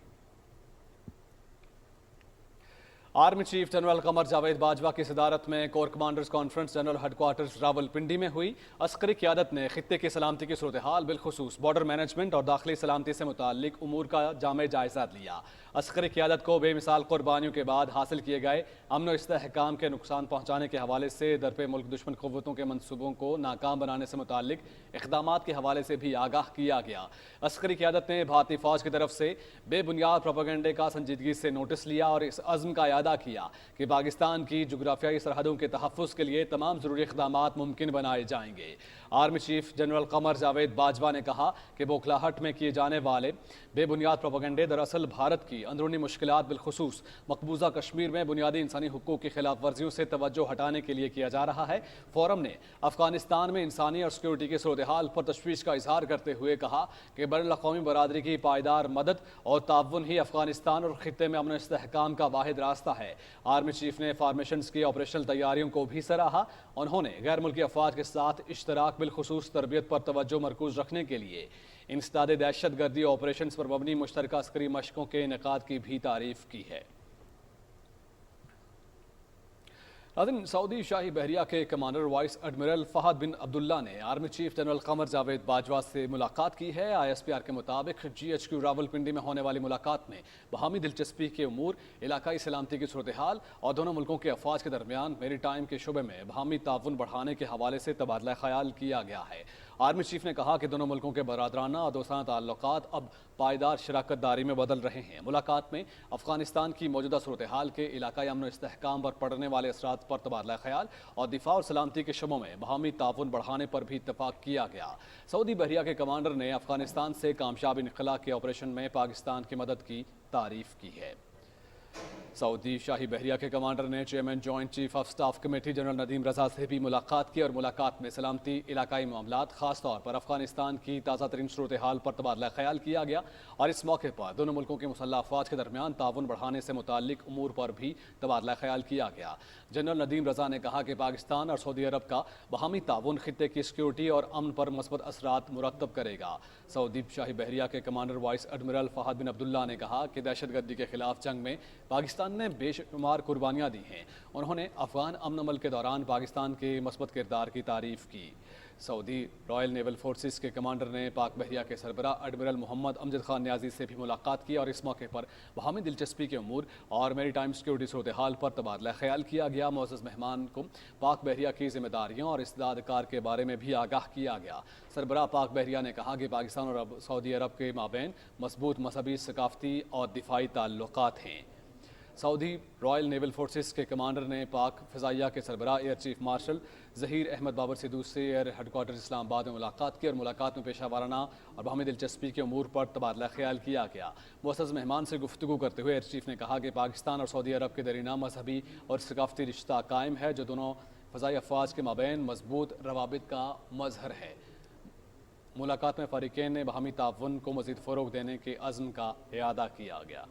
Army chief general Qamar Javed Bajwa की सदारत में core commanders conference general headquarters Rawalpindi में हुई। अस्करी क़यादत ने खित्ते की सलामती की सूरत हाल बिलखुसूस बॉर्डर मैनेजमेंट और दाखिली सलामती से मुताल्लिक उमूर का जामे जायज़ा लिया। अस्करी क़यादत को बेमिसाल कुर्बानियों के बाद हासिल किए गए अमन और इस्तेहकाम के नुकसान पहुँचाने के हवाले से दरपे मुल्क दुश्मन क़ुव्वतों के मनसूबों को नाकाम बनाने से मुताल्लिक इक़दामात के हवाले से भी आगाह किया गया। अस्करी क़यादत ने भारतीय फ़ौज की तरफ से बेबुनियाद प्रोपेगेंडे का संजीदगी से नोटिस लिया और इस अज़्म का अदा किया कि पाकिस्तान की जुग्राफियाई सरहदों के तहफ़्फ़ुज़ के लिए तमाम ज़रूरी इक़दामात मुमकिन बनाए जाएंगे। Army chief general Qamar Javed Bajwa ने कहा कि बोखलाहट में किए जाने वाले बेबुनियाद प्रोपेगेंडे दरअसल भारत की अंदरूनी मुश्किलात बिलखुसूस मकबूजा कश्मीर में बुनियादी इंसानी हुकूक की खिलाफ वर्जियों से तवज्जो हटाने के लिए किया जा रहा है। फोरम ने अफगानिस्तान में इंसानी और सिक्योरिटी की सूरत हाल पर तशवीश का इजहार करते हुए कहा कि बैनुल-अक़वामी बरादरी की पायदार मदद और ताउन ही अफगानिस्तान और खित्ते में अमन इस्तेहकाम का वाहिद रास्ता है। आर्मी चीफ ने फार्मेशंस की ऑपरेशनल तैयारियों को भी सराहा। उन्होंने गैर मुल्की अफवाज के साथ इश्तराक बिलखुसूस तरबियत पर तवज्जो मरकूज रखने के लिए इंसदाद दहशत गर्दी ऑपरेशन पर मबनी मुश्तरका अस्करी मशकों के इनेकाद की भी तारीफ की है। नाज़रीन, सऊदी शाही बहरिया के कमांडर वाइस एडमिरल फहद बिन अब्दुल्ला ने army chief general Qamar Javed Bajwa से मुलाकात की है। ISPR के मुताबिक GHQ रावलपिंडी में होने वाली मुलाकात में बहामी दिलचस्पी के उमूर, इलाकाई सलामती की सूरत हाल और दोनों मुल्कों के अफवाज के दरमियान मेरी टाइम के शुबे में बहामी ताउन बढ़ाने के हवाले से तबादला ख्याल किया गया है। आर्मी चीफ ने कहा कि दोनों मुल्कों के बरादराना और दोस्ताना ताल्लुकात अब पायदार शराकत दारी में बदल रहे हैं। मुलाकात में अफगानिस्तान की मौजूदा सूरत हाल के इलाकाई अमन इस्तेहकाम पर पड़ने वाले असरात पर तबादला ख्याल और दिफा और सलामती के शोबों में बहामी ताउन बढ़ाने पर भी इत्तफाक किया गया। सऊदी बहरिया के कमांडर ने अफगानिस्तान से कामयाब इनखला के ऑपरेशन में पाकिस्तान की मदद की तारीफ की है। सऊदी शाही बहरिया के कमांडर ने chairman joint chief of staff committee general Nadeem Raza से भी मुलाकात की और मुलाकात में सलामती, इलाकाई मामलात, खास तौर पर अफगानिस्तान की ताज़ा तरीन सूरत हाल पर तबादला ख्याल किया गया और इस मौके पर दोनों मुल्कों के मुसल्लह अफवाज के दरमियान ताउन बढ़ाने से मुताल्लिक उमूर पर भी तबादला ख्याल किया गया। जनरल नदीम रजा ने कहा कि पाकिस्तान और सऊदी अरब का बहामी ताउन खित्ते की सिक्योरिटी और अमन पर मस्बत असरात मुरतब करेगा। सऊदी शाही बहरिया के कमांडर वाइस एडमिरल फहद बिन अब्दुल्ला ने कहा कि दहशतगर्दी के खिलाफ जंग में पाकिस्तान ने बेशुमार कुर्बानियाँ दी हैं। उन्होंने अफगान अमन अमल के दौरान पाकिस्तान के मस्बत किरदार की तारीफ की। सऊदी रॉयल नेवल फोर्सेस के कमांडर ने पाक बहरिया के सरबरा एडमिरल मोहम्मद अमजद खान न्याजी से भी मुलाकात की और इस मौके पर बहामी दिलचस्पी के उमूर और मेरी टाइम सिक्योरिटी सूरत हाल पर तबादला ख्याल किया गया। मुअज़्ज़ज़ मेहमान को पाक बहरिया की जिम्मेदारियों और इस्दाद कार के बारे में भी आगाह किया गया। सरबरा पाक बहरिया ने कहा कि पाकिस्तान और सऊदी अरब के माबैन मजबूत मजहबी, सकाफती और दिफाई ताल्लुकात हैं। सऊदी रॉयल नेवल फोर्सेस के कमांडर ने पाक फ़िज़ाइया के सरबराह air chief marshal Zaheer Ahmed Babar Sidhu से एयर हेडक्वार्टर इस्लामाबाद में मुलाकात की और मुलाकात में पेशा वाराना और बहामी दिलचस्पी के उमूर पर तबादला ख्याल किया गया। मुअज़्ज़ज़ मेहमान से गुफ्तगू करते हुए एयर चीफ ने कहा कि पाकिस्तान और सऊदी अरब के दरीना मजहबी और सकाफती रिश्ता कायम है जो दोनों फ़ज़ाई अफवाज के माबैन मजबूत रवाबित का मज़हर है। मुलाकात में फ़रीक़ैन ने बहामी ताउन को मज़ीद फ़रोग़ देने के अज़्म का इआदा किया गया।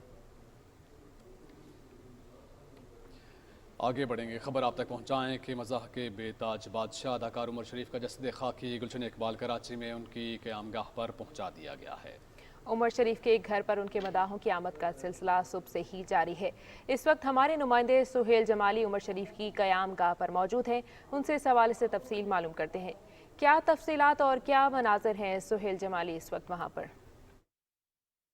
आगे बढ़ेंगे, खबर आप तक पहुँचाएँ कि मज़ाह के बेताज बादशाह अदाकार उमर शरीफ का जस्द खाकी गुलशन इकबाल कराची में उनकी क़यामगाह पर पहुँचा दिया गया है। उमर शरीफ के एक घर पर उनके मदाहों की आमद का सिलसिला सुबह से ही जारी है। इस वक्त हमारे नुमाइंदे सुहेल जमाली उमर शरीफ की क़यामगाह पर मौजूद हैं। उनसे इस हवाले से तफसील मालूम करते हैं। क्या तफसीलात और क्या मनाज़र हैं सुहेल जमाली इस वक्त वहाँ पर?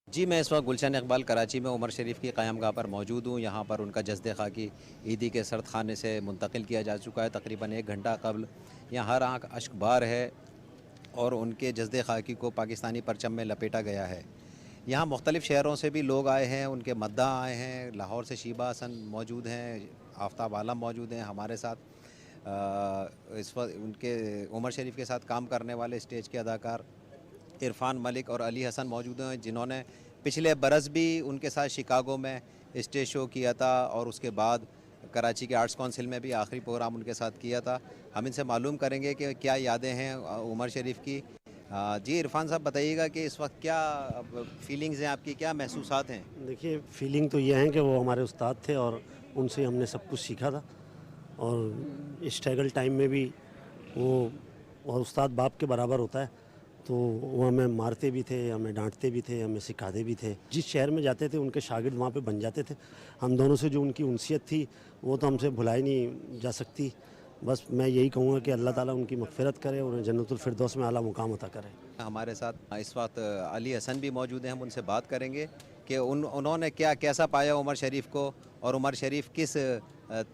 जी, मैं इस वक्त गुलशन इकबाल कराची में उमर शरीफ की क़यामगाह पर मौजूद हूँ। यहाँ पर उनका जस्द खाकी ईदी के सर्द खाने से मुंतकिल किया जा चुका है। तकरीबन 1 घंटा कबल यहाँ हर आँख अश्कबार है और उनके जस्द खाकी को पाकिस्तानी परचम में लपेटा गया है। यहाँ मुख्तलिफ़ शहरों से भी लोग आए हैं, उनके मद्दा आए हैं। लाहौर से शीबा हसन मौजूद हैं, आफ्ताब आलम मौजूद हैं हमारे साथ। इस वक्त उनके उमर शरीफ के साथ काम करने वाले स्टेज के अदाकार इरफान मलिक और अली हसन मौजूद हैं, जिन्होंने पिछले बरस भी उनके साथ शिकागो में स्टेज शो किया था और उसके बाद कराची के आर्ट्स काउंसिल में भी आखिरी प्रोग्राम उनके साथ किया था। हम इनसे मालूम करेंगे कि क्या यादें हैं उमर शरीफ की। जी इरफान साहब बताइएगा कि इस वक्त क्या फीलिंग्स हैं आपकी, क्या महसूसात हैं? देखिए फीलिंग तो ये है कि वो हमारे उस्ताद थे और उनसे हमने सब कुछ सीखा था, और स्ट्रगल टाइम में भी वो, और उस्ताद बाप के बराबर होता है, तो वो हमें मारते भी थे, हमें डांटते भी थे, हमें सिखाते भी थे। जिस शहर में जाते थे उनके शागिर्द वहाँ पे बन जाते थे। हम दोनों से जो उनकी उनसियत थी वो तो हमसे भुलाई नहीं जा सकती। बस मैं यही कहूँगा कि अल्लाह ताला उनकी मग़फ़िरत करे और उन्हें जन्नतुल फिरदौस में आला मुकाम अता करे। हमारे साथ इस वक्त अली हसन भी मौजूद हैं, हम उनसे बात करेंगे कि उन्होंने कैसा पाया उमर शरीफ को, और उमर शरीफ किस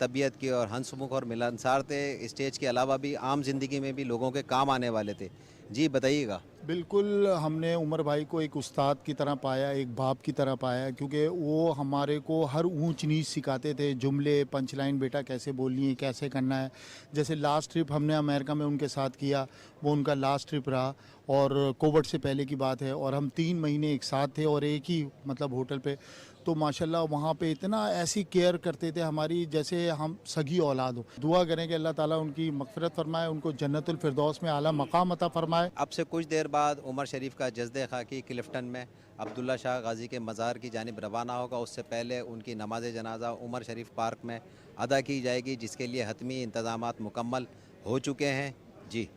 तबीयत की और हंसमुख और मिलनसार थे। स्टेज के अलावा भी आम ज़िंदगी में भी लोगों के काम आने वाले थे। जी बताइएगा। बिल्कुल, हमने उमर भाई को एक उस्ताद की तरह पाया, एक बाप की तरह पाया, क्योंकि वो हमारे को हर ऊंच नीच सिखाते थे, जुमले, पंच लाइन बेटा कैसे बोलनी है, कैसे करना है। जैसे लास्ट ट्रिप हमने अमेरिका में उनके साथ किया, वो उनका लास्ट ट्रिप रहा और कोविड से पहले की बात है, और हम 3 महीने एक साथ थे और एक ही मतलब होटल पे। तो माशाल्लाह वहाँ पे इतना ऐसी केयर करते थे हमारी जैसे हम सगी औलाद हो। दुआ करें कि अल्लाह ताला उनकी मग़फ़िरत फरमाए, उनको जन्नतुल फिरदौस में आला मकाम अता फरमाए। अब से कुछ देर बाद उमर शरीफ का जज़्दे खाकी क्लिफ्टन में अब्दुल्ला शाह गाज़ी के मज़ार की जानिब रवाना होगा। उससे पहले उनकी नमाज जनाजा उमर शरीफ पार्क में अदा की जाएगी, जिसके लिए हतमी इंतज़ामात मुकम्मल हो चुके हैं। जी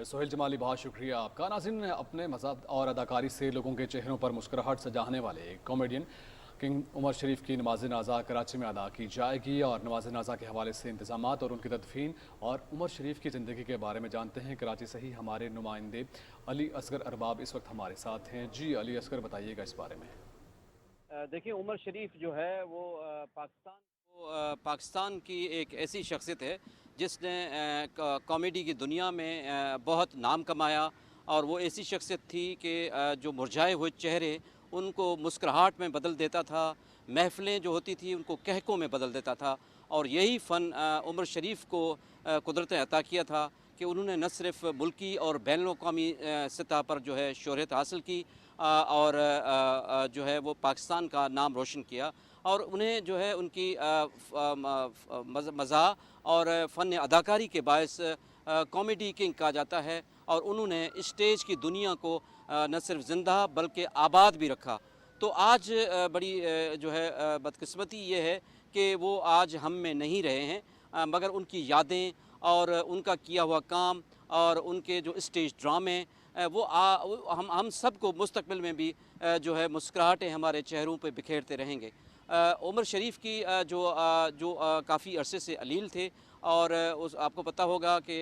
सोहेल जमाली, बहुत शुक्रिया आपका। नाज़रीन, अपने मज़ाक और अदाकारी से लोगों के चेहरों पर मुस्कुराहट सजाने वाले कॉमेडियन किंग उमर शरीफ की नमाज नाज़ा कराची में अदा की जाएगी, और नमाज नाज़ा के हवाले से इंतज़ामात और उनकी तदफीन और उमर शरीफ की ज़िंदगी के बारे में जानते हैं कराची से ही हमारे नुमाइंदे अली असगर अरबाब इस वक्त हमारे साथ हैं। जी अली असगर, बताइएगा इस बारे में। देखिए, उमर शरीफ जो है वो पाकिस्तान की एक ऐसी शख्सियत है जिसने कॉमेडी की दुनिया में बहुत नाम कमाया, और वो ऐसी शख्सियत थी कि जो मुरझाए हुए चेहरे उनको मुस्कुराहट में बदल देता था, महफ़िलें जो होती थी उनको कहकों में बदल देता था। और यही फ़न उमर शरीफ को कुदरत ने अता किया था कि उन्होंने न सिर्फ मुल्की और बैनुल-अक़वामी सतह पर जो है शोहरत हासिल की, और जो है वो पाकिस्तान का नाम रोशन किया, और उन्हें जो है उनकी मज़ाह और फ़न अदाकारी के बायस कॉमेडी किंग कहा जाता है। और उन्होंने स्टेज की दुनिया को न सिर्फ ज़िंदा बल्कि आबाद भी रखा। तो आज बड़ी जो है बदकिस्मती ये है कि वो आज हम में नहीं रहे हैं, मगर उनकी यादें और उनका किया हुआ काम और उनके जो स्टेज ड्रामे वो हम सबको मुस्तकबिल में भी जो है मुस्कुराहटें हमारे चेहरों पे बिखेरते रहेंगे। उमर शरीफ की जो काफ़ी अरसे से अलील थे, और आपको पता होगा कि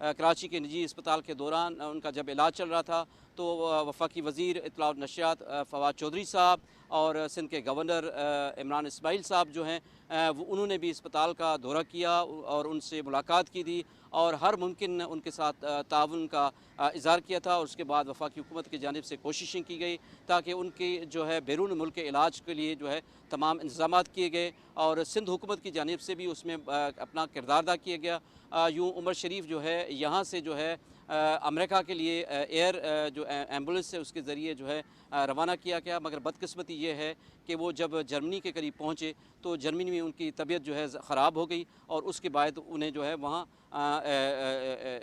कराची के निजी अस्पताल के दौरान उनका जब इलाज चल रहा था तो वफाकी वज़ीर इत्तला और नशियात फवाद चौधरी साहब और सिंध के गवर्नर इमरान इस्माइल साहब जो हैं उन्होंने भी अस्पताल का दौरा किया और उनसे मुलाकात की थी, और हर मुमकिन उनके साथ ताउन का इज़हार किया था। और उसके बाद वफाकी हुकूमत की जानिब से कोशिशें की गई ताकि उनके जो है बैरून मुल्क के इलाज के लिए जो है तमाम इंतज़ामात किए गए, और सिंध हुकूमत की जानिब से भी उसमें अपना किरदार अदा किया गया। यूँ उमर शरीफ जो है यहाँ से जो है अमेरिका के लिए एयर जो एम्बुलेंस है उसके ज़रिए जो है रवाना किया गया, मगर बदकिस्मती ये है कि वो जब जर्मनी के करीब पहुँचे तो जर्मनी में उनकी तबीयत जो है ख़राब हो गई, और उसके बाद उन्हें जो है वहाँ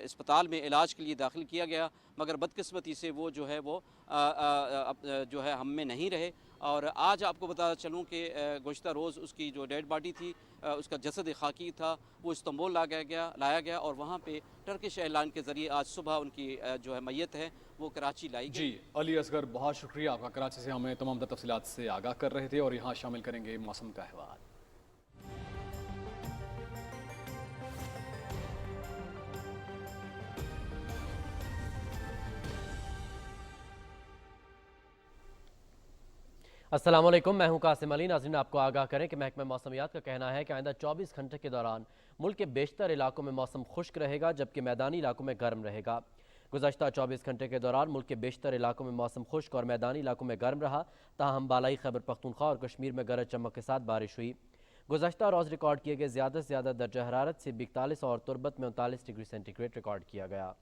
अस्पताल में इलाज के लिए दाखिल किया गया, मगर बदकिस्मती से वो जो है वो जो है हम में नहीं रहे। और आज आपको बता चलूँ कि गुज़िश्ता रोज़ उसकी जो डेड बॉडी थी, उसका जसद खाकी था, वो इस्तांबुल लाया गया और वहाँ पे टर्किश एयरलाइन के ज़रिए आज सुबह उनकी जो है मैयत है वो कराची लाई गई। जी अली असगर, बहुत शुक्रिया आपका, कराची से हमें तमाम तफसीलात से आगाह कर रहे थे। और यहाँ शामिल करेंगे मौसम का अहवाल। अस्सलाम वालेकुम, मैं हूं कासिम अली। नाज़रीन, आपको आगाह करें कि महकमा मौसमियात का कहना है कि आइंदा 24 घंटे के दौरान मुल्क के बेशतर इलाकों में मौसम खुश्क रहेगा, जबकि मैदानी इलाकों में गर्म रहेगा। गुज़श्ता 24 घंटे के दौरान मुल्क के बेशतर इलाकों में मौसम खुश्क और मैदानी इलाकों में गर्म रहा, ताहम बालाई खैबर पख्तूनख्वा और कश्मीर में गरज चमक के साथ बारिश हुई। गुज़श्ता रोज़ रिकॉर्ड किए गए ज़्यादा से ज़्यादा दर्जा हरारत से 42 और तुरबत में 39 डिग्री सेंटीग्रेड रिकॉर्ड किया गया।